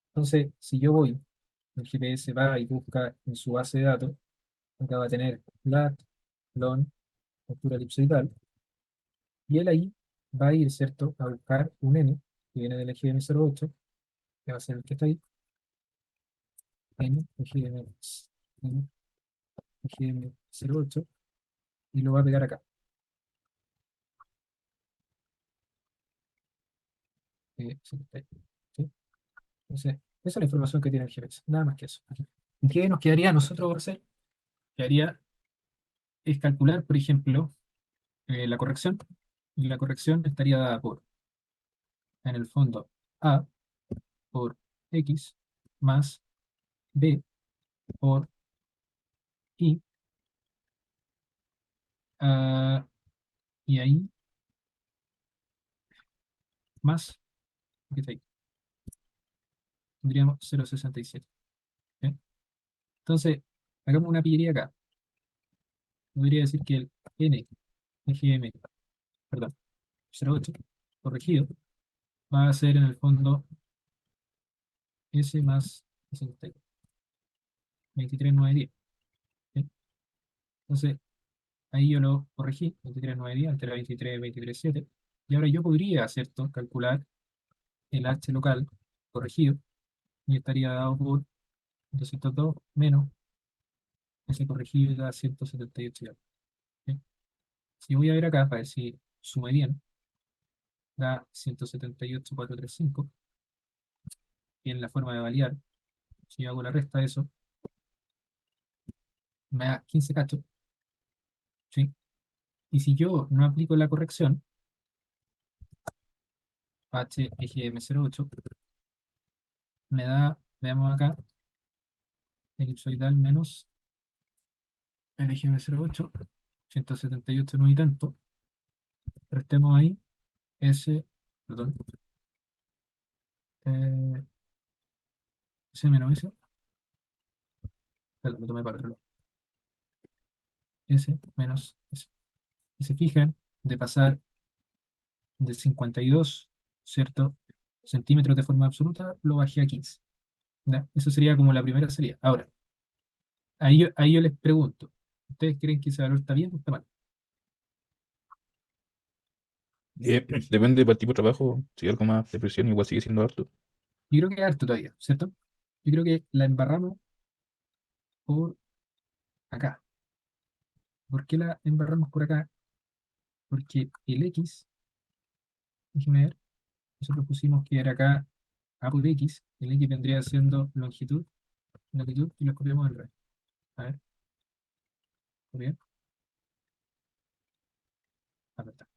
Entonces, si yo voy, el GPS va y busca en su base de datos, acá va a tener lat, lon, altura elipsoidal, y él ahí va a ir, ¿cierto?, a buscar un n, que viene del eje de M08, que va a ser el que está ahí, n, eje de M, n, eje de M08, y lo va a pegar acá. Sí, está ahí, ¿sí? Entonces, esa es la información que tiene el GPS, nada más que eso. ¿Qué nos quedaría a nosotros por hacer? Quedaría es calcular, por ejemplo, la corrección, y la corrección estaría dada por, en el fondo, A por X más B por Y, ah, y ahí más, ¿qué está ahí? Tendríamos 0,67. ¿Ok? Entonces, hagamos una pillería acá. Podría decir que el N, EGM, perdón, 0,8 corregido, va a ser en el fondo S más 23,910. ¿Ok? Entonces, ahí yo lo corregí, 23,910, antes era 23,7. Y ahora yo podría, ¿cierto?, calcular el H local corregido y estaría dado por 202 menos ese corregido da 178 grados. ¿Ok? Si voy a ver acá para ver si sumé bien, da 178,435, y en la forma de validar, si hago la resta de eso, me da 15 cachos, ¿sí? Y si yo no aplico la corrección, H eje M08, me da, veamos acá, elipsoidal menos el eje M08, 178 no y tanto, restemos ahí, S, perdón, eh, S menos S, perdón, me tomé para el reloj, S menos S. Y se fijan, de pasar de 52, ¿cierto?, centímetros de forma absoluta, lo bajé a 15. ¿Ya? Eso sería como la primera salida. Ahora, ahí yo les pregunto, ¿ustedes creen que ese valor está bien o está mal? Depende para el tipo de trabajo, si algo más de presión igual sigue siendo harto. Yo creo que es harto todavía, ¿cierto? Yo creo que la embarramos por acá. ¿Por qué la embarramos por acá? Porque el X, déjenme ver, nosotros pusimos que era acá A por X, el X vendría siendo longitud, latitud, y lo copiamos al revés. A ver, copiar, apretar.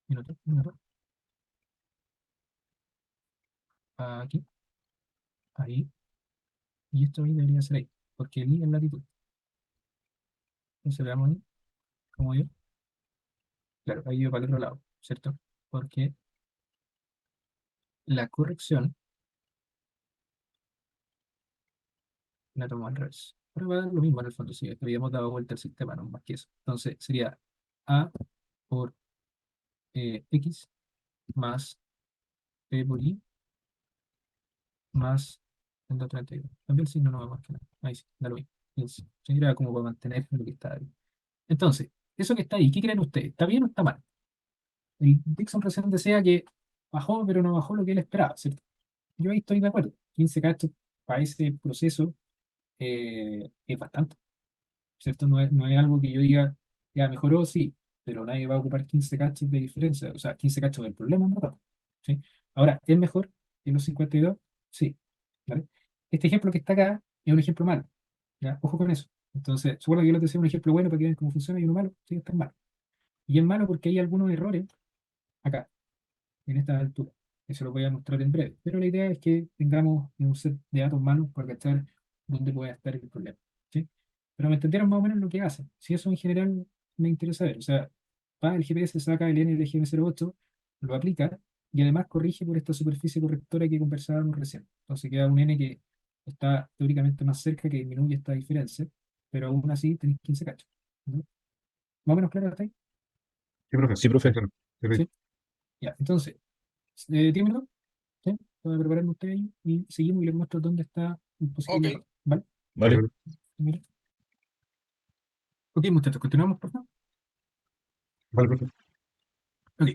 Minuto, minuto. Aquí. ahí, y esto ahí debería ser ahí, porque el I es latitud. Entonces veamos ahí, como yo, claro, ahí yo para el otro lado, ¿cierto? Porque la corrección la tomo al revés. Pero va a dar lo mismo en el fondo, si habíamos dado vuelta al sistema, no más que eso. Entonces sería A por X más P por I más 132. También el signo no va más que nada. Ahí sí, da lo mismo. Sí, era como para mantener lo que está ahí. Entonces, eso que está ahí, ¿qué creen ustedes? ¿Está bien o está mal? El Dixon recién decía que bajó, pero no bajó lo que él esperaba, ¿cierto? Yo ahí estoy de acuerdo. 15 cachos para ese proceso es bastante, ¿cierto? No es algo que yo diga, ya mejoró, sí, pero nadie va a ocupar 15 cachos de diferencia, o sea, 15 cachos del problema, en verdad. ¿Sí? Ahora, ¿es mejor que los 52? Sí. ¿Vale? Este ejemplo que está acá es un ejemplo malo. ¿Ya? Ojo con eso. Entonces, supongo que yo les decía un ejemplo bueno para que vean cómo funciona y uno malo, sí, está malo. Y es malo porque hay algunos errores acá, en esta altura. Eso lo voy a mostrar en breve. Pero la idea es que tengamos un set de datos malos para cachar dónde puede estar el problema. ¿Sí? Pero me entendieron más o menos lo que hace. Si eso en general me interesa ver. O sea, va el GPS, saca el NLGM08, lo aplica y además corrige por esta superficie correctora que conversábamos recién. Entonces queda un N que está teóricamente más cerca, que disminuye esta diferencia, pero aún así tenéis 15 cachos. ¿No? ¿Más o menos claro hasta ahí? Sí, profe. Sí, Sí, profe. claro. Sí, Sí. Ya, entonces, 10 minutos. ¿Sí? Voy a prepararme usted ahí y seguimos y les muestro dónde está el posible error. ¿Vale? Vale. vale, Mira. Ok, muchachos, continuamos, por favor. vale, profe. Ok,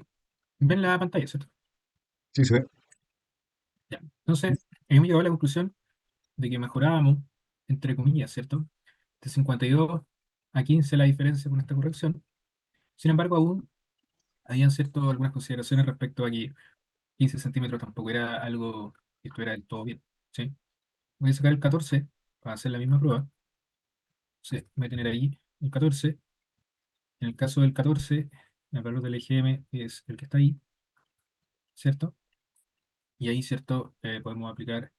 ven la pantalla, ¿cierto? Sí, se ve. Ya. Entonces, hemos llegado a la conclusión de que mejorábamos, entre comillas, ¿cierto? De 52 a 15 la diferencia con esta corrección. Sin embargo, aún habían cierto, algunas consideraciones respecto a que 15 centímetros tampoco era algo que estuviera del todo bien. ¿Sí? Voy a sacar el 14 para hacer la misma prueba. Sí, voy a tener ahí el 14. En el caso del 14, el valor del EGM es el que está ahí, ¿cierto? Y ahí, ¿cierto? Podemos aplicar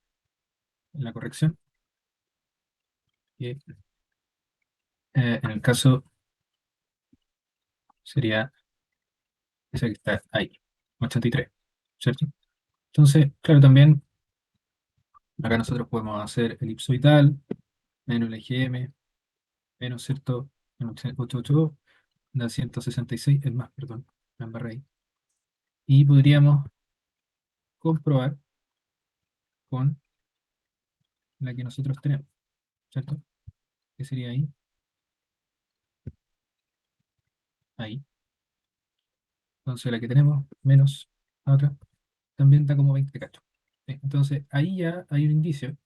la corrección. Que en el caso sería esa que está ahí, 83, ¿cierto? Entonces, claro, también acá nosotros podemos hacer elipsoidal, menos el EGM, menos, ¿cierto? Menos 882, da 166, es más, perdón, la embarré ahí. Y podríamos comprobar con la que nosotros tenemos, ¿cierto? Que sería ahí, ahí. Entonces la que tenemos menos la otra también da como 20 cachos. ¿Sí? Entonces ahí ya hay un indicio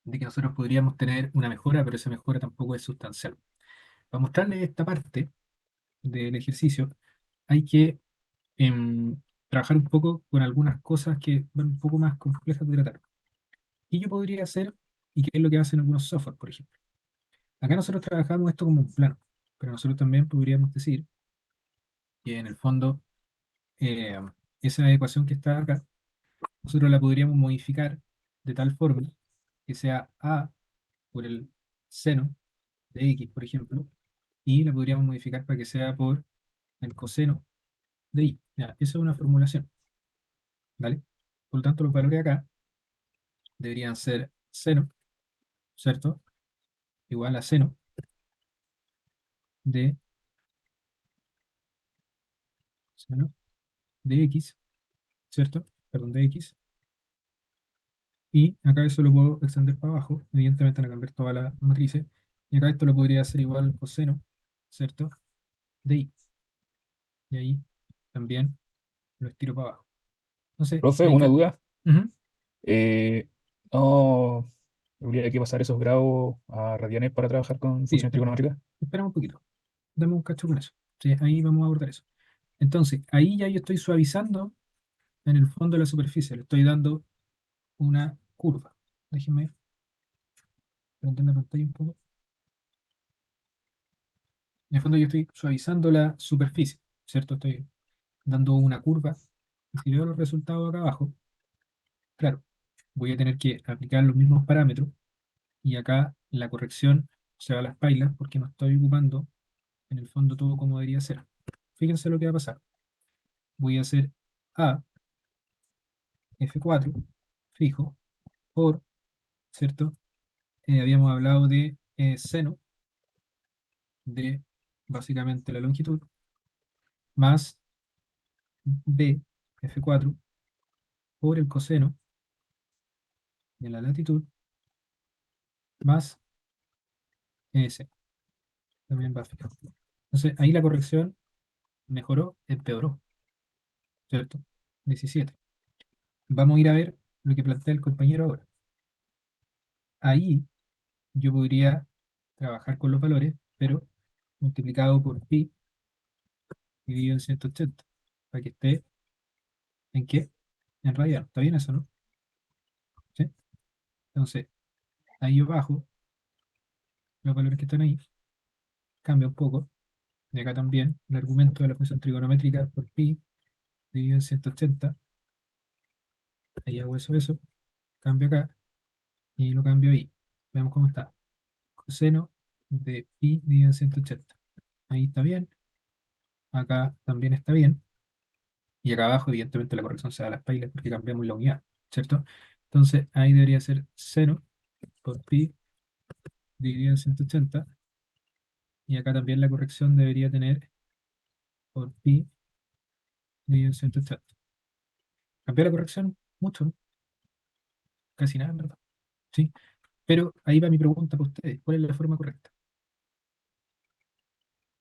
de que nosotros podríamos tener una mejora, pero esa mejora tampoco es sustancial. Para mostrarles esta parte del ejercicio, hay que em, trabajar un poco con algunas cosas que van un poco más complejas de tratar. ¿Qué yo podría hacer y qué es lo que hacen algunos software, por ejemplo? Acá nosotros trabajamos esto como un plano, pero nosotros también podríamos decir que en el fondo eh, esa ecuación que está acá, nosotros la podríamos modificar de tal forma que sea a por el seno de x, por ejemplo, y la podríamos modificar para que sea por el coseno de y. Ya, esa es una formulación, ¿vale? Por lo tanto, los valores acá deberían ser seno, ¿cierto? Igual a seno de, seno de x, ¿cierto? Perdón, de x. Y acá eso lo puedo extender para abajo. Evidentemente van a cambiar todas las matrices. Y acá esto lo podría hacer igual coseno, ¿cierto? De y. Y ahí también lo estiro para abajo. Entonces, Profe, hay una que... duda. Ujú. Eh, no, habría que pasar esos grados a radianes para trabajar con Sí, funciones trigonométricas. esperamos un poquito. Dame un cacho con eso. Sí, ahí vamos a abordar eso. Entonces, ahí ya yo estoy suavizando en el fondo de la superficie. Le estoy dando una curva. Déjenme prender la pantalla un poco. En el fondo yo estoy suavizando la superficie, ¿cierto? Estoy dando una curva. Y si veo los resultados acá abajo, claro, voy a tener que aplicar los mismos parámetros y acá la corrección se va a las pailas porque no estoy ocupando en el fondo todo como debería ser. Fíjense lo que va a pasar. Voy a hacer A, F4, fijo, por, ¿cierto? Habíamos hablado de seno de básicamente la longitud más B, F4, por el coseno de la latitud más S. También va fijo. Entonces ahí la corrección mejoró, empeoró, ¿cierto? 17. Vamos a ir a ver lo que plantea el compañero ahora. Ahí yo podría trabajar con los valores, pero multiplicado por pi dividido en 180, para que esté en qué? En radiano. ¿Está bien eso, no? ¿Sí? Entonces, ahí yo bajo los valores que están ahí, cambia un poco, y acá también el argumento de la función trigonométrica por pi dividido en 180, ahí hago eso, cambio acá y lo cambio ahí. Veamos cómo está. Coseno de pi dividido en 180. Ahí está bien, acá también está bien, y acá abajo evidentemente la corrección se da a las pailas porque cambiamos la unidad, ¿cierto? Entonces ahí debería ser seno por pi dividido en 180, y acá también la corrección debería tener por pi dividido en 180. ¿Cambió la corrección? Mucho, ¿no? Casi nada, en verdad. Sí, pero ahí va mi pregunta para ustedes. ¿Cuál es la forma correcta?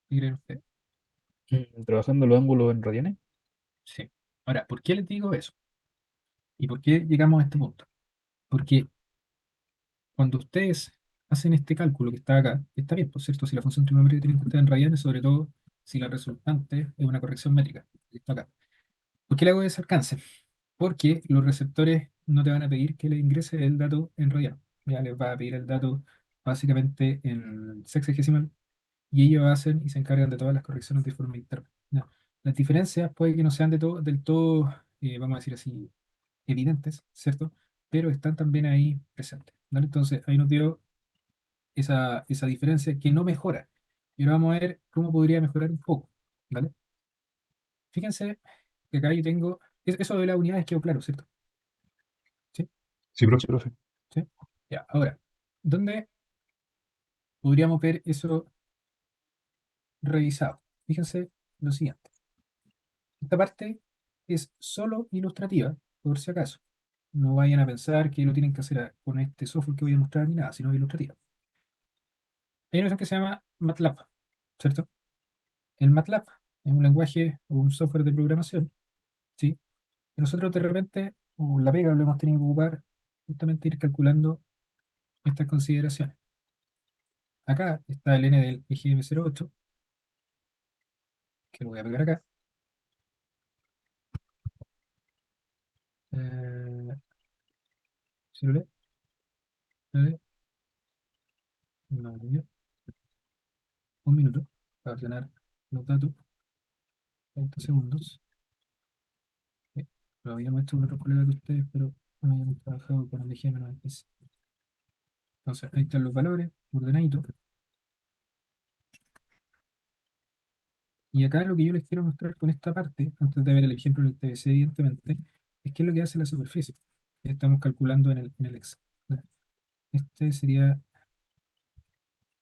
¿Qué creen ustedes? Trabajando los ángulos en radianes. Sí. Ahora, ¿por qué les digo eso? ¿Y por qué llegamos a este punto? Porque cuando ustedes hacen este cálculo que está acá, está bien, por cierto, si la función trigonométrica tiene que estar en radianes, sobre todo si la resultante es una corrección métrica, que está acá. ¿Por qué le hago ese alcance? Porque los receptores no te van a pedir que le ingrese el dato en radiano. Ya les va a pedir el dato básicamente en sexagesimal y ellos hacen y se encargan de todas las correcciones de forma interna. Ya. Las diferencias puede que no sean del todo, vamos a decir así, evidentes, ¿cierto? Pero están también ahí presentes. ¿Vale? Entonces, ahí nos dio esa diferencia que no mejora. Y ahora vamos a ver cómo podría mejorar un poco. ¿Vale? Fíjense que acá yo tengo, eso de las unidades quedó claro, ¿cierto? ¿Sí? Sí, Sí, profe. profe. ¿Sí? Ya, ahora, ¿dónde podríamos ver eso revisado? Fíjense lo siguiente. Esta parte es solo ilustrativa, por si acaso. No vayan a pensar que lo tienen que hacer con este software que voy a mostrar ni nada, sino es ilustrativa. Hay una cosa que se llama MATLAB, ¿cierto? El MATLAB es un lenguaje o un software de programación, ¿sí? Que nosotros de repente, o la pega, lo hemos tenido que ocupar justamente ir calculando estas consideraciones. Acá está el n del EGM08, que lo voy a pegar acá. ¿Sí lo lee? ¿Lo lee? No, lo lee. Un minuto para ordenar los datos, 30 segundos. Lo habíamos hecho con otros colegas de ustedes, pero no habíamos trabajado con el EGM96. Entonces, ahí están los valores, ordenaditos. Y acá lo que yo les quiero mostrar con esta parte, antes de ver el ejemplo del TBC, evidentemente, es qué es lo que hace la superficie. Que estamos calculando en el Excel. ¿Ya? Este sería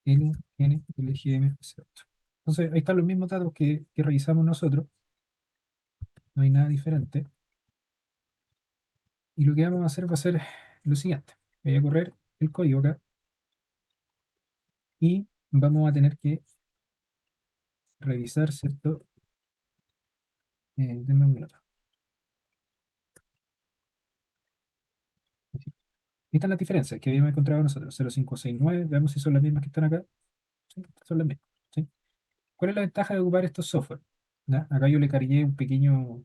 LN LGM08. Entonces, ahí están los mismos datos que revisamos nosotros. No hay nada diferente. Y lo que vamos a hacer va a ser lo siguiente. Voy a correr el código acá y vamos a tener que revisar, ¿cierto? Denme un minuto. Esta es la diferencia que habíamos encontrado nosotros. 0,569. Veamos si son las mismas que están acá. Sí, son las mismas. ¿Sí? ¿Cuál es la ventaja de ocupar estos software? ¿Ya? Acá yo le cargué un pequeño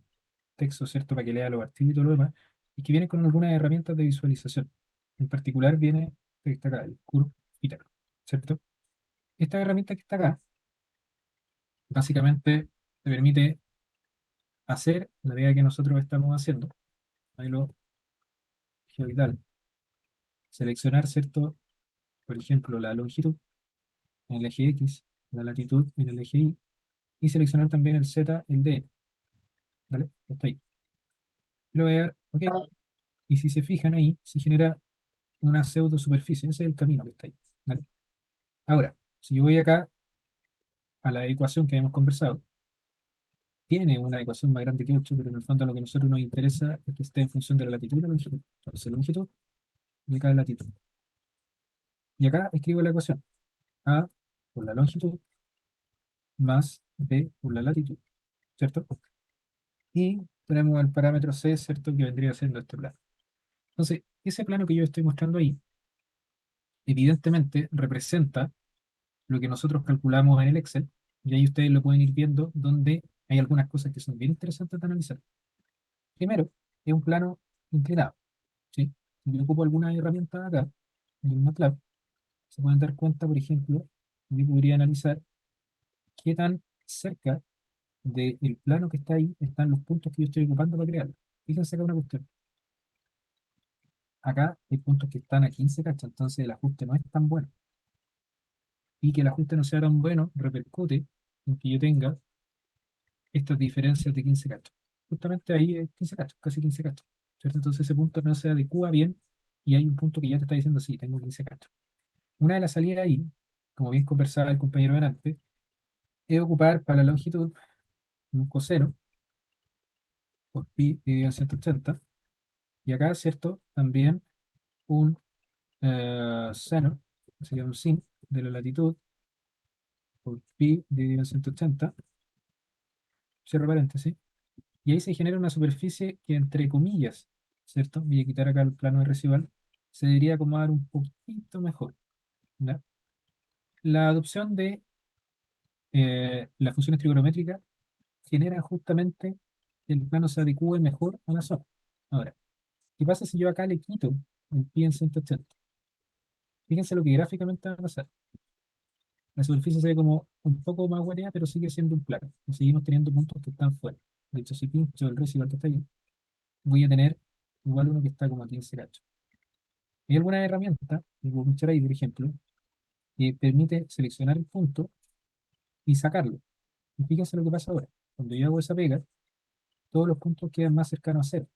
texto, ¿cierto? Para que lea los archivos y todo lo demás. Y que viene con algunas herramientas de visualización. En particular viene, que está acá, el curve Peter, ¿cierto? Esta herramienta que está acá, básicamente te permite hacer la idea que nosotros estamos haciendo. Ahí lo geoidal, seleccionar, ¿cierto? Por ejemplo, la longitud en el eje X, la latitud en el eje Y, y seleccionar también el Z, el D, ¿vale? Está ahí. Lo voy a dar, ok, y si se fijan ahí, se genera una pseudo superficie, ese es el camino que está ahí, ¿vale? Ahora, si yo voy acá a la ecuación que hemos conversado, tiene una ecuación más grande que 8, pero en el fondo lo que a nosotros nos interesa es que esté en función de la latitud y la longitud. Entonces, longitud y acá latitud. Y acá escribo la ecuación. A por la longitud más B por la latitud, ¿cierto? Y tenemos el parámetro C, ¿cierto? Que vendría siendo este plano. Entonces, ese plano que yo estoy mostrando ahí, evidentemente representa lo que nosotros calculamos en el Excel, y ahí ustedes lo pueden ir viendo, donde hay algunas cosas que son bien interesantes de analizar. Primero, es un plano inclinado, ¿sí? Si yo ocupo alguna herramienta acá, en el MATLAB, se pueden dar cuenta, por ejemplo, yo podría analizar qué tan cerca del plano que está ahí están los puntos que yo estoy ocupando para crearlo. Fíjense acá una cuestión. Acá hay puntos que están a 15 cachas, entonces el ajuste no es tan bueno. Y que el ajuste no sea tan bueno repercute en que yo tenga estas diferencias de 15 cachos. Justamente ahí es 15 cachos, casi 15 cachos, ¿cierto? Entonces ese punto no se adecua bien y hay un punto que ya te está diciendo, sí, tengo 15 cachos. Una de las salidas ahí, como bien conversaba el compañero delante, es ocupar para la longitud un coseno por pi dividido en 180, y acá, ¿cierto? También un seno, que sería un sin de la latitud por pi dividido en 180, cierro paréntesis, y ahí se genera una superficie que, entre comillas, ¿cierto? Voy a quitar acá el plano de residual, se debería acomodar un poquito mejor, ¿ya? La adopción de las funciones trigonométricas genera justamente que el plano se adecue mejor a la zona. Ahora, ¿qué pasa si yo acá le quito el pi en 180? Fíjense lo que gráficamente va a pasar. La superficie se ve como un poco más guareada, pero sigue siendo un plano. Y seguimos teniendo puntos que están fuera. De hecho, si pincho el residual que está ahí, voy a tener igual uno que está como a 15 cachos. Hay alguna herramienta, que puedo pinchar ahí, por ejemplo, que permite seleccionar el punto y sacarlo. Y fíjense lo que pasa ahora. Cuando yo hago esa pega, todos los puntos quedan más cercanos a cero.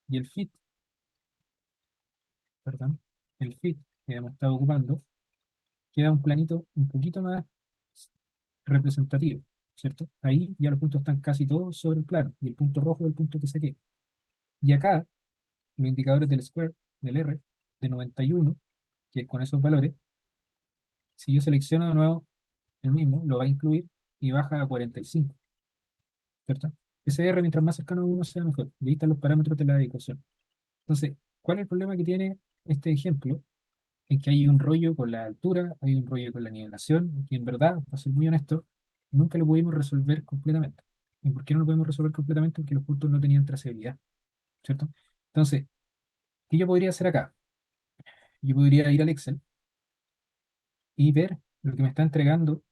Y el fit, perdón, el fit que hemos estado ocupando, queda un planito un poquito más representativo, ¿cierto? Ahí ya los puntos están casi todos sobre el plano, y el punto rojo es el punto que saqué. Y acá, los indicadores del square, del R, de 91, que es con esos valores, si yo selecciono de nuevo el mismo, lo va a incluir y baja a 45, ¿cierto? Ese R, mientras más cercano a uno sea, mejor. Y ahí están los parámetros de la ecuación. Entonces, ¿cuál es el problema que tiene este ejemplo? En que hay un rollo con la altura, hay un rollo con la nivelación, que en verdad, para ser muy honesto, nunca lo pudimos resolver completamente. ¿Y por qué no lo podemos resolver completamente? Porque los puntos no tenían trazabilidad, ¿cierto? Entonces, ¿qué yo podría hacer acá? Yo podría ir al Excel y ver lo que me está entregando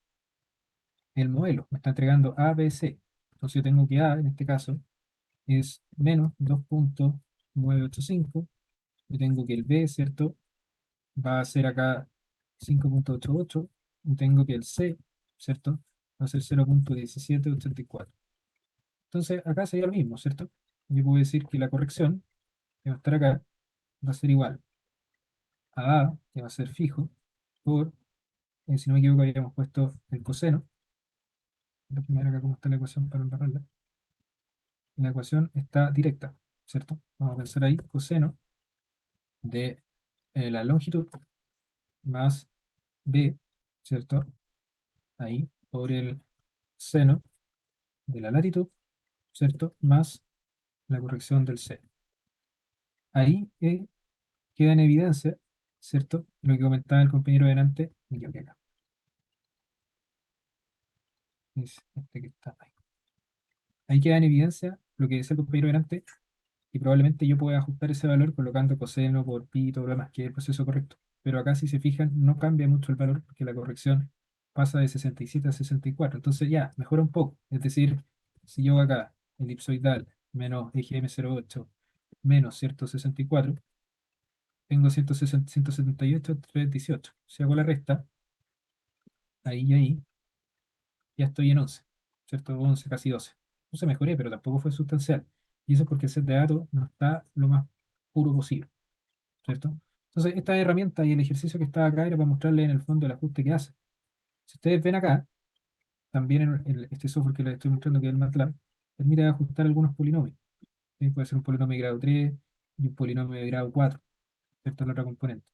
el modelo. Me está entregando A, B, C. Entonces yo tengo que A, en este caso, es menos 2,985. Yo tengo que el B, ¿cierto? Va a ser acá 5,88, y tengo que el C, ¿cierto? Va a ser 0,1784. Entonces acá sería lo mismo, ¿cierto? Yo puedo decir que la corrección, que va a estar acá, va a ser igual a, que va a ser fijo, por, si no me equivoco, habíamos puesto el coseno. La primera acá, cómo está la ecuación para embarrarla. La ecuación está directa, ¿cierto? Vamos a pensar ahí, coseno de la longitud más b, ¿cierto? Ahí, por el seno de la latitud, ¿cierto? Más la corrección del C. Ahí queda en evidencia, ¿cierto? Lo que comentaba el compañero delante, me equivoqué acá. Es este que está ahí. Ahí queda en evidencia lo que decía el compañero delante, y probablemente yo pueda ajustar ese valor colocando coseno por pi y todo lo demás, que es el proceso correcto. Pero acá, si se fijan, no cambia mucho el valor porque la corrección pasa de 67 a 64. Entonces ya, mejora un poco. Es decir, si yo hago acá elipsoidal menos eje M08 menos 164, tengo 160, 178, 318. Si hago la resta, ahí y ahí, ya estoy en 11, ¿cierto? 11, casi 12. Entonces mejoré, pero tampoco fue sustancial. Y eso es porque el set de datos no está lo más puro posible, ¿cierto? Entonces, esta herramienta y el ejercicio que está acá era para mostrarle en el fondo el ajuste que hace. Si ustedes ven acá, también en este software que les estoy mostrando, que es el MATLAB, permite ajustar algunos polinomios. ¿Sí? Puede ser un polinomio de grado 3 y un polinomio de grado 4, ¿cierto? La otra componente.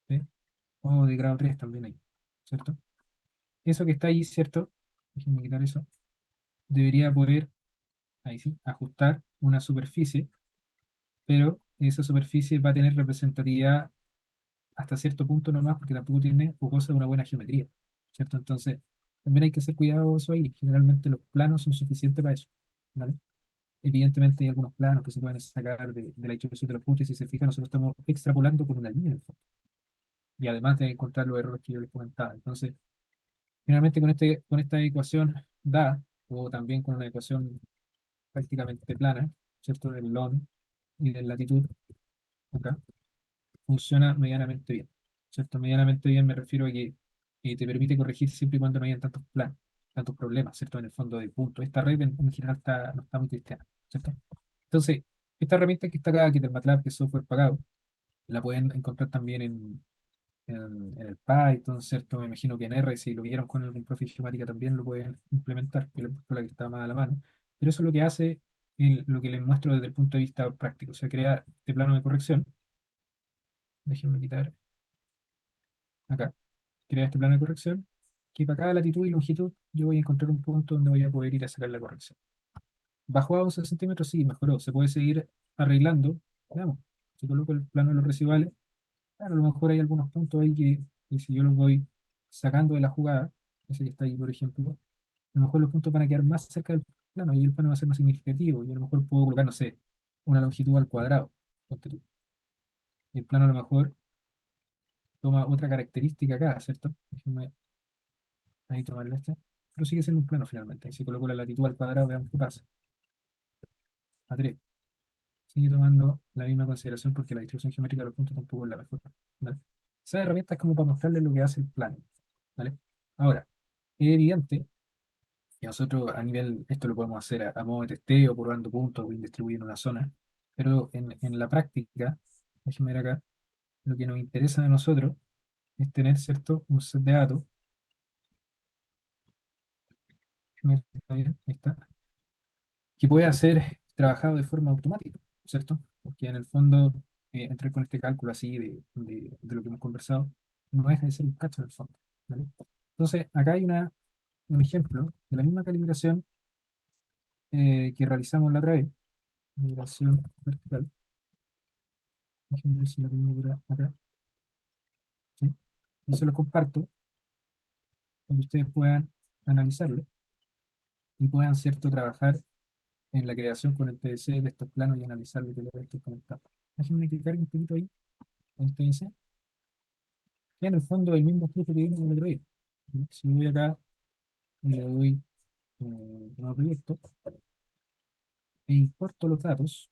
¿Sí? O de grado 3 también hay, ¿cierto? Eso que está ahí, ¿cierto? Déjenme quitar eso. Debería poder, ahí sí, ajustar una superficie, pero esa superficie va a tener representatividad hasta cierto punto nomás, porque tampoco tiene o goza de una buena geometría, ¿cierto? Entonces, también hay que hacer cuidadoso ahí. Generalmente los planos son suficientes para eso, ¿vale? Evidentemente hay algunos planos que se pueden sacar de la distribución de los puntos y si se fijan, nosotros estamos extrapolando por una línea en el fondo. Y además de encontrar los errores que yo les comentaba. Entonces, finalmente con esta ecuación da, o también con una ecuación prácticamente plana, ¿cierto? Del ln y de latitud, acá, funciona medianamente bien. ¿Cierto? Medianamente bien me refiero a que te permite corregir siempre y cuando no hayan tantos planos, tantos problemas, ¿cierto? En el fondo de punto. Esta red en general no está muy cristiana, ¿cierto? Entonces, esta herramienta que está acá, que es del MATLAB, que es software pagado, la pueden encontrar también en el Python, ¿cierto? Me imagino que en R, si lo vieron con algún profe de informática también lo pueden implementar, que es la que está más a la mano. Pero eso es lo que hace, lo que les muestro desde el punto de vista práctico, o sea, crea este plano de corrección. Déjenme quitar acá. Crea este plano de corrección, que para cada latitud y longitud yo voy a encontrar un punto donde voy a poder ir a sacar la corrección. Bajó a 11 centímetros, sí, mejoró. Se puede seguir arreglando. Veamos, si coloco el plano de los residuales, claro, a lo mejor hay algunos puntos ahí que si yo los voy sacando de la jugada, ese que está ahí, por ejemplo, a lo mejor los puntos van a quedar más cerca del plano y el plano va a ser más significativo. Y a lo mejor puedo colocar, no sé, una longitud al cuadrado. Ponte tú. Y el plano a lo mejor toma otra característica acá, ¿cierto? Déjenme ahí tomar este. Pero sigue siendo un plano finalmente. Y si coloco la latitud al cuadrado, veamos qué pasa. A 3. Sigue tomando la misma consideración porque la distribución geométrica de los puntos tampoco es la mejor. ¿Vale? Esa herramienta es como para mostrarles lo que hace el plano. ¿Vale? Ahora, es evidente que nosotros a nivel, esto lo podemos hacer a modo de testeo, probando puntos o distribuir en una zona, pero en la práctica, déjenme ver acá, lo que nos interesa a nosotros es tener, ¿cierto?, un set de datos. Déjenme ver si está bien, ahí está, que puede ser trabajado de forma automática, ¿cierto? Porque en el fondo, entrar con este cálculo así de lo que hemos conversado, no deja de ser un cacho en el fondo, ¿vale? Entonces, acá hay un ejemplo de la misma calibración que realizamos la otra vez, calibración vertical. Déjenme ver si la tengo por acá, ¿sí? Y se lo comparto para que ustedes puedan analizarlo y puedan, ¿cierto?, trabajar en la creación con el PDC de estos planos y analizar lo que les estoy comentando. Déjenme clicar un poquito ahí, en el PDC. Que en el fondo el mismo flujo que vimos en el otro día. Si voy acá y le doy nuevo proyecto e importo los datos,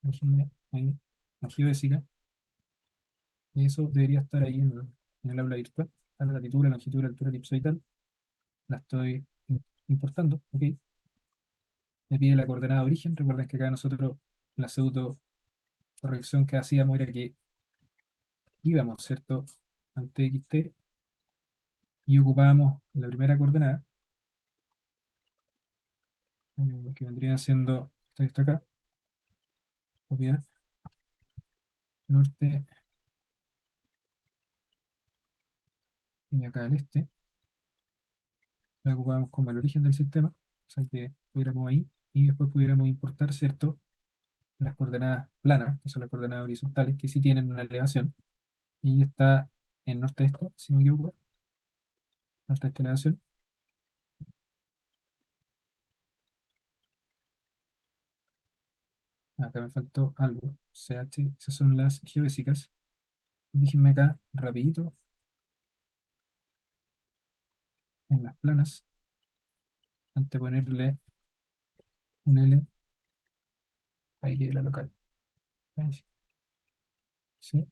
déjenme ahí, la geodésica, y eso debería estar ahí en el aula virtual, a la latitud, la longitud, la altura elipsoidal, la estoy importando, ok. Me pide la coordenada de origen, recuerden que acá nosotros la pseudo corrección que hacíamos era que íbamos, ¿cierto?, ante XT y ocupábamos la primera coordenada, que vendría siendo esta acá, propiedad norte y acá el este, la ocupamos como el origen del sistema, o sea que pudiéramos ahí, y después pudiéramos importar, ¿cierto?, las coordenadas planas, que son las coordenadas horizontales, que sí tienen una elevación, y está en norte-este, si no me equivoco, norte-este elevación, acá me faltó algo, CH, esas son las geodésicas, déjenme acá, rapidito, en las planas, anteponerle un L ahí queda la local. Ahí sí. Sí,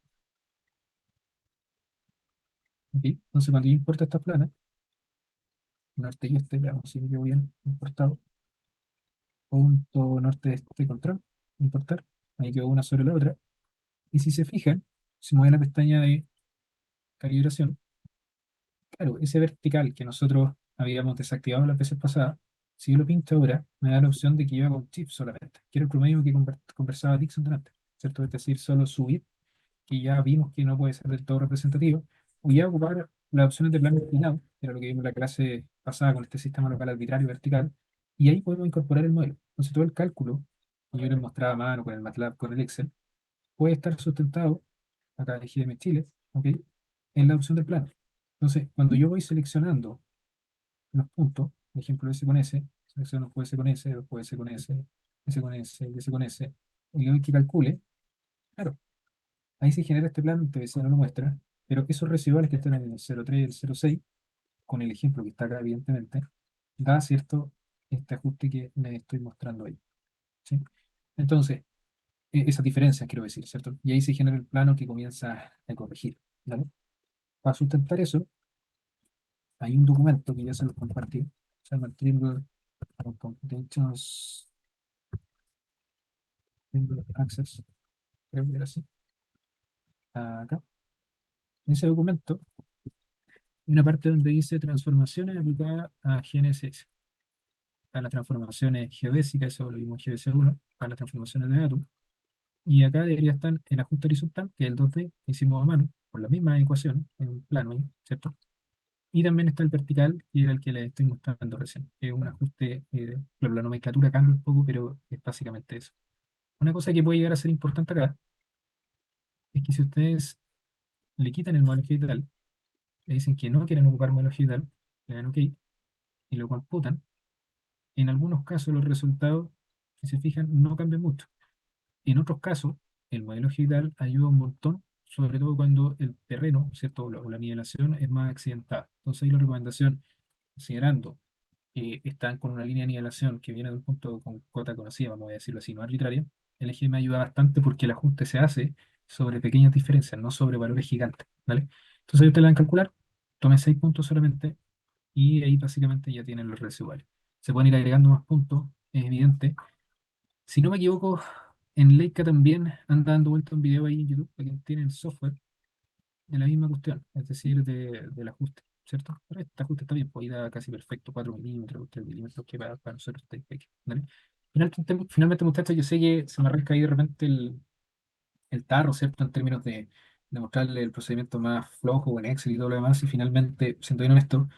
ok. Entonces, cuando yo importo estas planas, norte y este, veamos si me quedó bien importado. Punto norte de este control, importar. Ahí quedó una sobre la otra. Y si se fijan, si mueve la pestaña de calibración, claro, ese vertical que nosotros habíamos desactivado las veces pasadas, si yo lo pinto ahora, me da la opción de que yo haga un chip solamente, que era el promedio que conversaba Dixon delante, ¿cierto? Es decir, solo subir, que ya vimos que no puede ser del todo representativo, o ya ocupar las opciones de plano inclinado, que era lo que vimos en la clase pasada con este sistema local arbitrario vertical, y ahí podemos incorporar el modelo. Entonces todo el cálculo, que yo les mostraba a mano con el MATLAB, con el Excel, puede estar sustentado, acá en GM Chile, ¿ok? En la opción del plano. Entonces, cuando yo voy seleccionando los puntos, por ejemplo, S con S, selecciono S con S, después S con S, S con S, S con S, y le doy que calcule, claro, ahí se genera este plano, TVC no lo muestra, pero esos residuales que están en el 0,3 y el 0,6, con el ejemplo que está acá, evidentemente, da cierto este ajuste que me estoy mostrando ahí. ¿Sí? Entonces, esas diferencias quiero decir, ¿cierto? Y ahí se genera el plano que comienza a corregir. ¿Vale? Para sustentar eso, hay un documento que ya se los compartí, se llama Trimble Computations Trimble Access, creo que era así. Acá, en ese documento, hay una parte donde dice transformaciones aplicadas a GNSS, a las transformaciones geodésicas, eso lo vimos en GDC 1, a las transformaciones de datos. Y acá debería estar el ajuste horizontal, que es el 2D, que hicimos a mano, por la misma ecuación, en un plano ahí, ¿cierto? Y también está el vertical, que era el que les estoy mostrando recién. Es un ajuste, claro, la nomenclatura cambia un poco, pero es básicamente eso. Una cosa que puede llegar a ser importante acá es que si ustedes le quitan el modelo digital, le dicen que no quieren ocupar modelo digital, le dan OK y lo computan, en algunos casos los resultados, si se fijan, no cambian mucho. En otros casos, el modelo digital ayuda un montón, sobre todo cuando el terreno, ¿cierto? O la nivelación es más accidentada. Entonces ahí la recomendación, considerando están con una línea de nivelación que viene de un punto con cota conocida, vamos a decirlo así, no arbitraria, el EGM ayuda bastante porque el ajuste se hace sobre pequeñas diferencias, no sobre valores gigantes, ¿vale? Entonces ustedes la van a calcular, tomen 6 puntos solamente y ahí básicamente ya tienen los residuales. Se pueden ir agregando más puntos, es evidente. Si no me equivoco, en Leica también anda dando vuelta un video ahí en YouTube, para quien tiene el software de la misma cuestión, es decir, del ajuste, ¿cierto? Pero este ajuste está bien, pues ahí da casi perfecto, 4 milímetros, 3 milímetros, que para nosotros está perfecto, ¿vale? Finalmente, muchachos, yo sé que se me arranca ahí de repente el tarro, ¿cierto? En términos de mostrarle el procedimiento más flojo en Excel y todo lo demás, y finalmente, siendo bien honesto,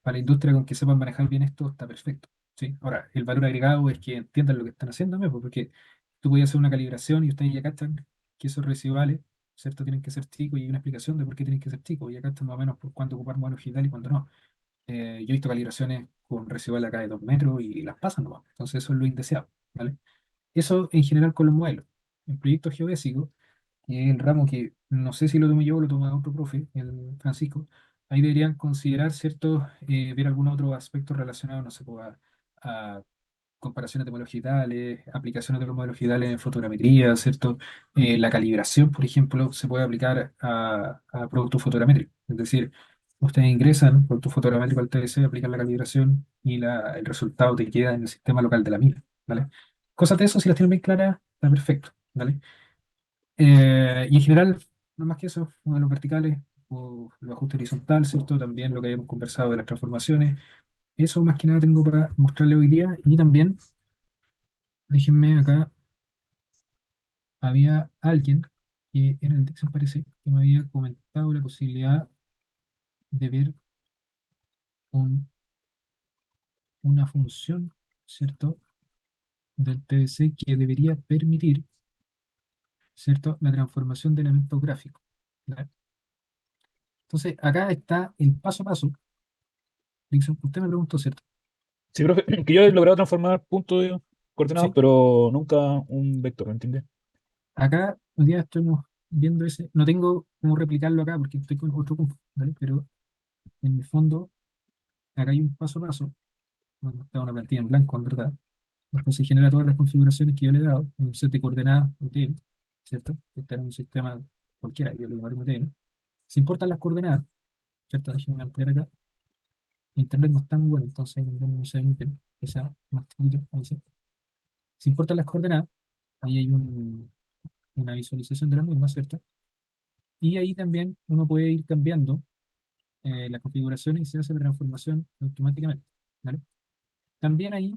para la industria con que sepan manejar bien esto, está perfecto, ¿sí? Ahora, el valor agregado es que entiendan lo que están haciendo, ¿no? Porque tú puedes hacer una calibración y ustedes ya cachan que esos residuales, ¿cierto? Tienen que ser chicos y hay una explicación de por qué tienen que ser chicos, y ya cachan más o menos por cuándo ocupar modelo digital y cuándo no. Yo he visto calibraciones con residual acá de 2 metros y las pasan nomás, entonces eso es lo indeseado, ¿vale? Eso en general con los modelos. En proyectos geodésicos, que es el ramo que no sé si lo tomo yo o lo toma otro profe, el Francisco, ahí deberían considerar, ¿cierto? Ver algún otro aspecto relacionado, no sé, pues, a comparaciones de modelos digitales, aplicaciones de los modelos digitales en fotogrametría, ¿cierto? La calibración, por ejemplo, se puede aplicar a productos fotogramétricos. Es decir, ustedes ingresan producto fotogramétrico al TDC, aplican la calibración y el resultado te queda en el sistema local de la mina, ¿vale? Cosas de eso, si las tienen bien claras, está perfecto, ¿vale? Y en general, no más que eso, modelos verticales o los ajustes horizontales, ¿cierto? También lo que habíamos conversado de las transformaciones. Eso más que nada tengo para mostrarle hoy día. Y también, déjenme acá, había alguien que en el Dixon parece que me había comentado la posibilidad de ver un- una función, ¿cierto? Del TDC que debería permitir, ¿cierto? La transformación de elementos gráficos. ¿Ya? Entonces, acá está el paso a paso. Dixon, usted me preguntó, ¿cierto? Sí, profe, que yo he logrado transformar puntos de coordenados, Sí. pero nunca un vector, ¿me entiendes? Acá, hoy día estamos viendo ese. No tengo cómo replicarlo acá porque estoy con otro punto, ¿vale? Pero en el fondo, acá hay un paso a paso. Bueno, está una plantilla en blanco, en verdad. Después se genera todas las configuraciones que yo le he dado, en un set de coordenadas UTM, ¿cierto? Que está en un sistema cualquiera, yo lo llamaré UTM. Se importan las coordenadas, ¿cierto? Déjenme ampliar acá. Internet no está muy bueno, entonces no sé muy bien, que sea más chiquito, ahí sí. Se importan las coordenadas, ahí hay una visualización de las mismas, ¿cierto? Y ahí también uno puede ir cambiando las configuraciones y se hace la transformación automáticamente, ¿vale? También ahí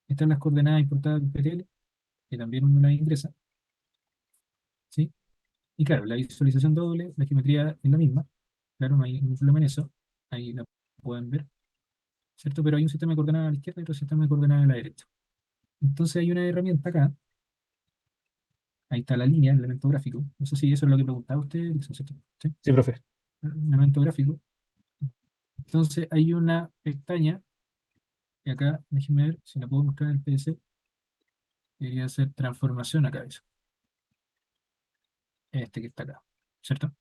están las coordenadas importadas del PTL, que también uno las ingresa, ¿sí? Y claro, la visualización doble, la geometría es la misma, claro, no hay ningún problema en eso, ahí la pueden ver, ¿cierto? Pero hay un sistema de coordenadas a la izquierda y otro sistema de coordenadas a la derecha. Entonces hay una herramienta acá, ahí está la línea, el elemento gráfico, no sé si eso es lo que preguntaba usted, Dixon, ¿cierto? ¿Sí? Sí, profe. Un elemento gráfico. Entonces hay una pestaña, y acá, déjenme ver si la puedo mostrar en el PDC, debería hacer transformación acá, eso, este que está acá, ¿cierto?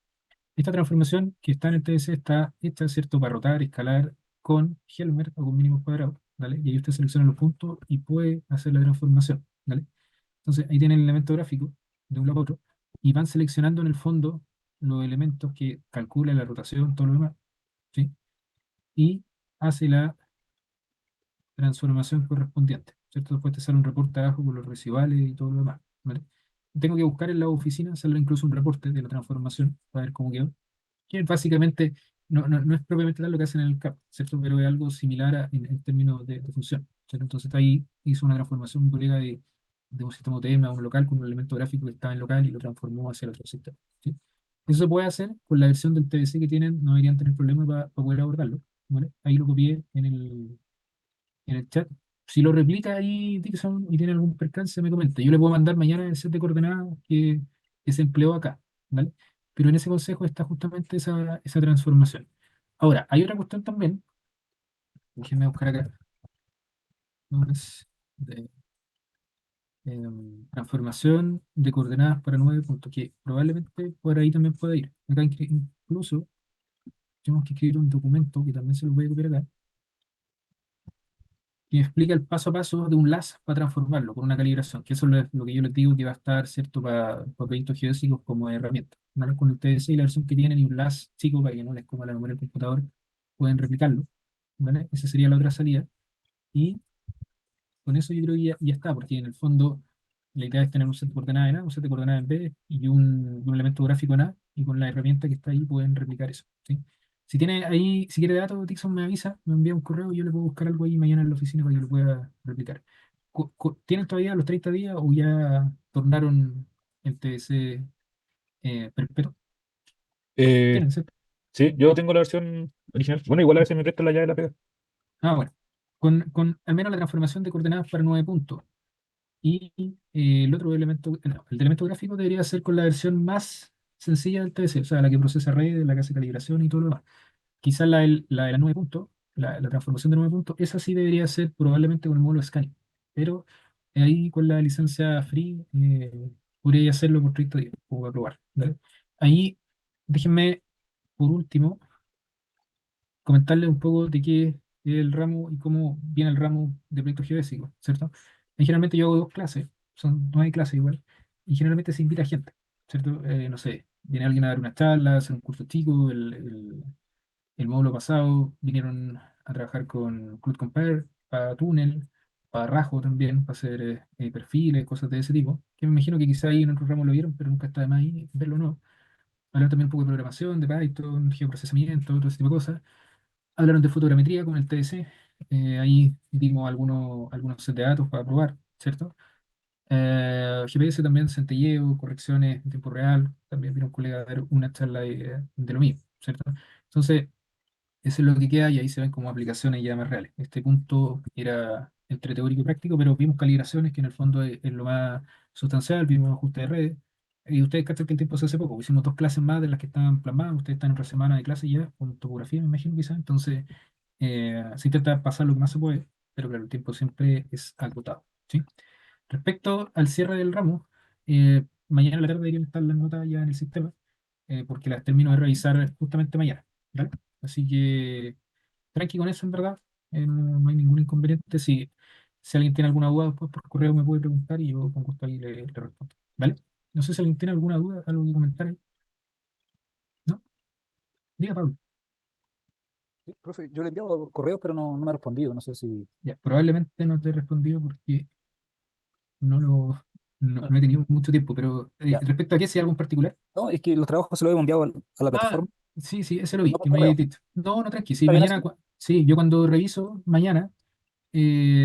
Esta transformación que está en el TDC está hecha, ¿cierto?, para rotar, escalar con Helmer o con mínimos cuadrados, ¿vale? Y ahí usted selecciona los puntos y puede hacer la transformación, ¿vale? Entonces ahí tienen el elemento gráfico de un lado a otro y van seleccionando en el fondo los elementos que calcula la rotación, todo lo demás, ¿sí? Y hace la transformación correspondiente, ¿cierto? Después te sale un reporte abajo con los residuales y todo lo demás, ¿vale? Tengo que buscar en la oficina, sale incluso un reporte de la transformación para ver cómo quedó, que básicamente no es propiamente tal lo que hacen en el CAP, ¿cierto? Pero es algo similar en términos de función, ¿cierto? Entonces ahí hizo una transformación mi colega de un sistema UTM a un local con un elemento gráfico que estaba en local y lo transformó hacia el otro sistema, ¿sí? Eso se puede hacer con la versión del TBC que tienen, no deberían tener problema para poder abordarlo, ¿vale? Ahí lo copié en el chat. Si lo replica ahí Dixon y tiene algún percance, me comenta. Yo le puedo mandar mañana el set de coordenadas que se empleó acá, ¿vale? Pero en ese consejo está justamente esa transformación. Ahora, hay otra cuestión también, déjenme buscar acá, ¿no? Es de, transformación de coordenadas para 9 puntos, que probablemente por ahí también pueda ir. Acá incluso tenemos que escribir un documento que también se lo voy a copiar acá, que explica el paso a paso de un LAS para transformarlo con una calibración, que eso es lo que yo les digo que va a estar, ¿cierto?, para proyectos geodésicos como herramienta. ¿Vale? Con el TDC y la versión que tienen y un LAS chico para que no les coma la memoria del computador, pueden replicarlo, ¿vale? Esa sería la otra salida. Y con eso yo creo que ya está, porque en el fondo la idea es tener un set de coordenadas en A, un set de coordenadas en B y un elemento gráfico en A, y con la herramienta que está ahí pueden replicar eso, ¿sí? Si tiene ahí, si quiere datos, Dixon me avisa, me envía un correo y yo le puedo buscar algo ahí mañana en la oficina para que lo pueda replicar. ¿Tienen todavía los 30 días o ya tornaron el TBC perpetuo? Eh, Tienen, ¿cierto? sí, yo tengo la versión original. Bueno, igual a veces me prestan la llave de la pega. Ah, bueno. Con al menos la transformación de coordenadas para 9 puntos. Y el otro elemento, no, el elemento gráfico debería ser con la versión más sencilla del TBC, o sea, la que procesa redes, la que hace calibración y todo lo demás. Quizás la de la 9 puntos, la transformación de 9 puntos, esa sí debería ser probablemente con el módulo scanning. Pero ahí con la licencia free podría hacerlo por 30 días, o a probar, ¿vale? Ahí déjenme, por último, comentarles un poco de qué es el ramo y cómo viene el ramo de proyectos geodésicos, ¿cierto? Y generalmente yo hago dos clases, son 9 clases igual, y generalmente se invita gente, ¿cierto? No sé, viene alguien a dar una charla, hacer un curso chico, el módulo pasado vinieron a trabajar con Cloud Compare, para Túnel, para Rajo también, para hacer perfiles, cosas de ese tipo, que me imagino que quizá ahí en otro ramo lo vieron, pero nunca está de más ahí verlo, ¿no? Hablar también un poco de programación, de Python, geoprocesamiento, todo ese tipo de cosas. Hablaron de fotogrametría con el TDC. Ahí dimos algunos set de datos para probar, ¿cierto? GPS también, centelleo, correcciones en tiempo real. También vino un colega a dar una charla de lo mismo, ¿cierto? Entonces, eso es lo que queda y ahí se ven como aplicaciones ya más reales. Este punto era entre teórico y práctico, pero vimos calibraciones que en el fondo es lo más sustancial, vimos ajuste de redes. Y ustedes cachan que el tiempo se hace poco. Hicimos 2 clases más de las que estaban plasmadas. Ustedes están en otra semana de clase ya, con topografía, me imagino quizás. Entonces, se intenta pasar lo que más se puede, pero claro, el tiempo siempre es agotado, ¿sí? Respecto al cierre del ramo, mañana en la tarde deberían estar las notas ya en el sistema, porque las termino de revisar justamente mañana, ¿vale? Así que tranqui con eso, en verdad, no hay ningún inconveniente. Si Si alguien tiene alguna duda después por correo me puede preguntar y yo con gusto ahí le respondo. ¿Vale? No sé si alguien tiene alguna duda, algo que comentar ahí. ¿No? Diga, Pablo. Sí, profe, yo le he enviado correos, pero no me ha respondido. No sé si. Ya, probablemente no te he respondido porque no lo Ah, no he tenido mucho tiempo, pero ya. respecto a qué, si hay algo en particular. No, es que los trabajos se los he enviado a la Ah, plataforma, sí, sí, ese lo no vi, por que me había correo. dicho. No, no, tranqui, sí, ¿Está bien mañana, así? sí, yo cuando reviso, mañana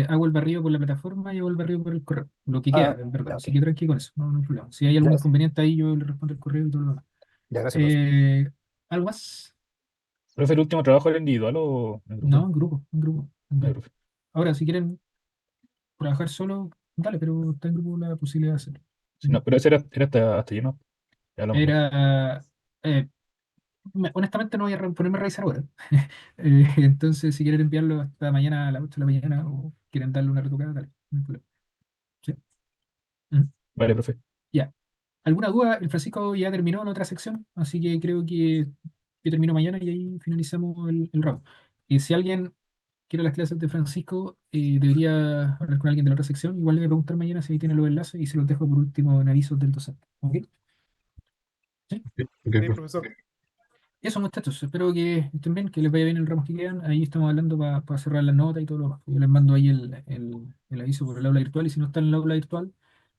hago el barrido por la plataforma y hago el barrido por el correo, lo que queda, Ah, en verdad, ya, ok. así que tranqui con eso, no hay problema. Si hay algún Gracias. inconveniente ahí, yo le respondo el correo y todo lo demás. Ya, gracias, profe. Eh, ¿Algo más? ¿Profe, el último trabajo era individual o en No, grupo? en grupo, en Ay, grupo. profe. Ahora, si quieren trabajar solo, dale, pero está en grupo la posibilidad de hacerlo. Sí, no, pero ese era hasta lleno. Ya hablamos después. Era, eh, honestamente no voy a ponerme a revisar ahora. Entonces, si quieren enviarlo hasta mañana a las 8 de la mañana o quieren darle una retocada, dale, no hay problema. ¿Sí? Ujú. Vale, profe. Ya. ¿Alguna duda? El Francisco ya terminó en otra sección, así que creo que yo termino mañana y ahí finalizamos el ramo. Y si alguien quiere las clases de Francisco, debería hablar con alguien de la otra sección. Igual le voy a preguntar mañana si ahí tiene los enlaces y se los dejo por último en avisos del docente. ¿Ok? ¿Sí? Ok, Sí, profe. profesor. Eso, muchachos, espero que estén bien, que les vaya bien el ramo que quedan. Ahí estamos hablando para cerrar las notas y todo lo demás. Yo les mando ahí el aviso por el aula virtual y si no están en el aula virtual,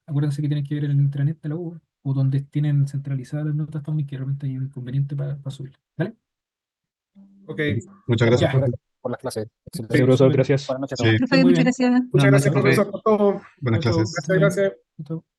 acuérdense que tienen que ver en el intranet de la U o donde tienen centralizadas las notas también, que de repente hay un inconveniente para subirlas. ¿Vale? Ok, Muchas Ya, gracias, profe, Ya, profe. gracias por las clases. Sí, Excelente. sí, profesor, súper. gracias. Buenas noches a Sí, todos. Que estén Profe, muy muchas bien. gracias. Un muchas gracias, abrazo. profe. profesor, por todo. Buenas Chao, chao. clases. Que estén Gracias, muy bien. gracias. Chao, chao.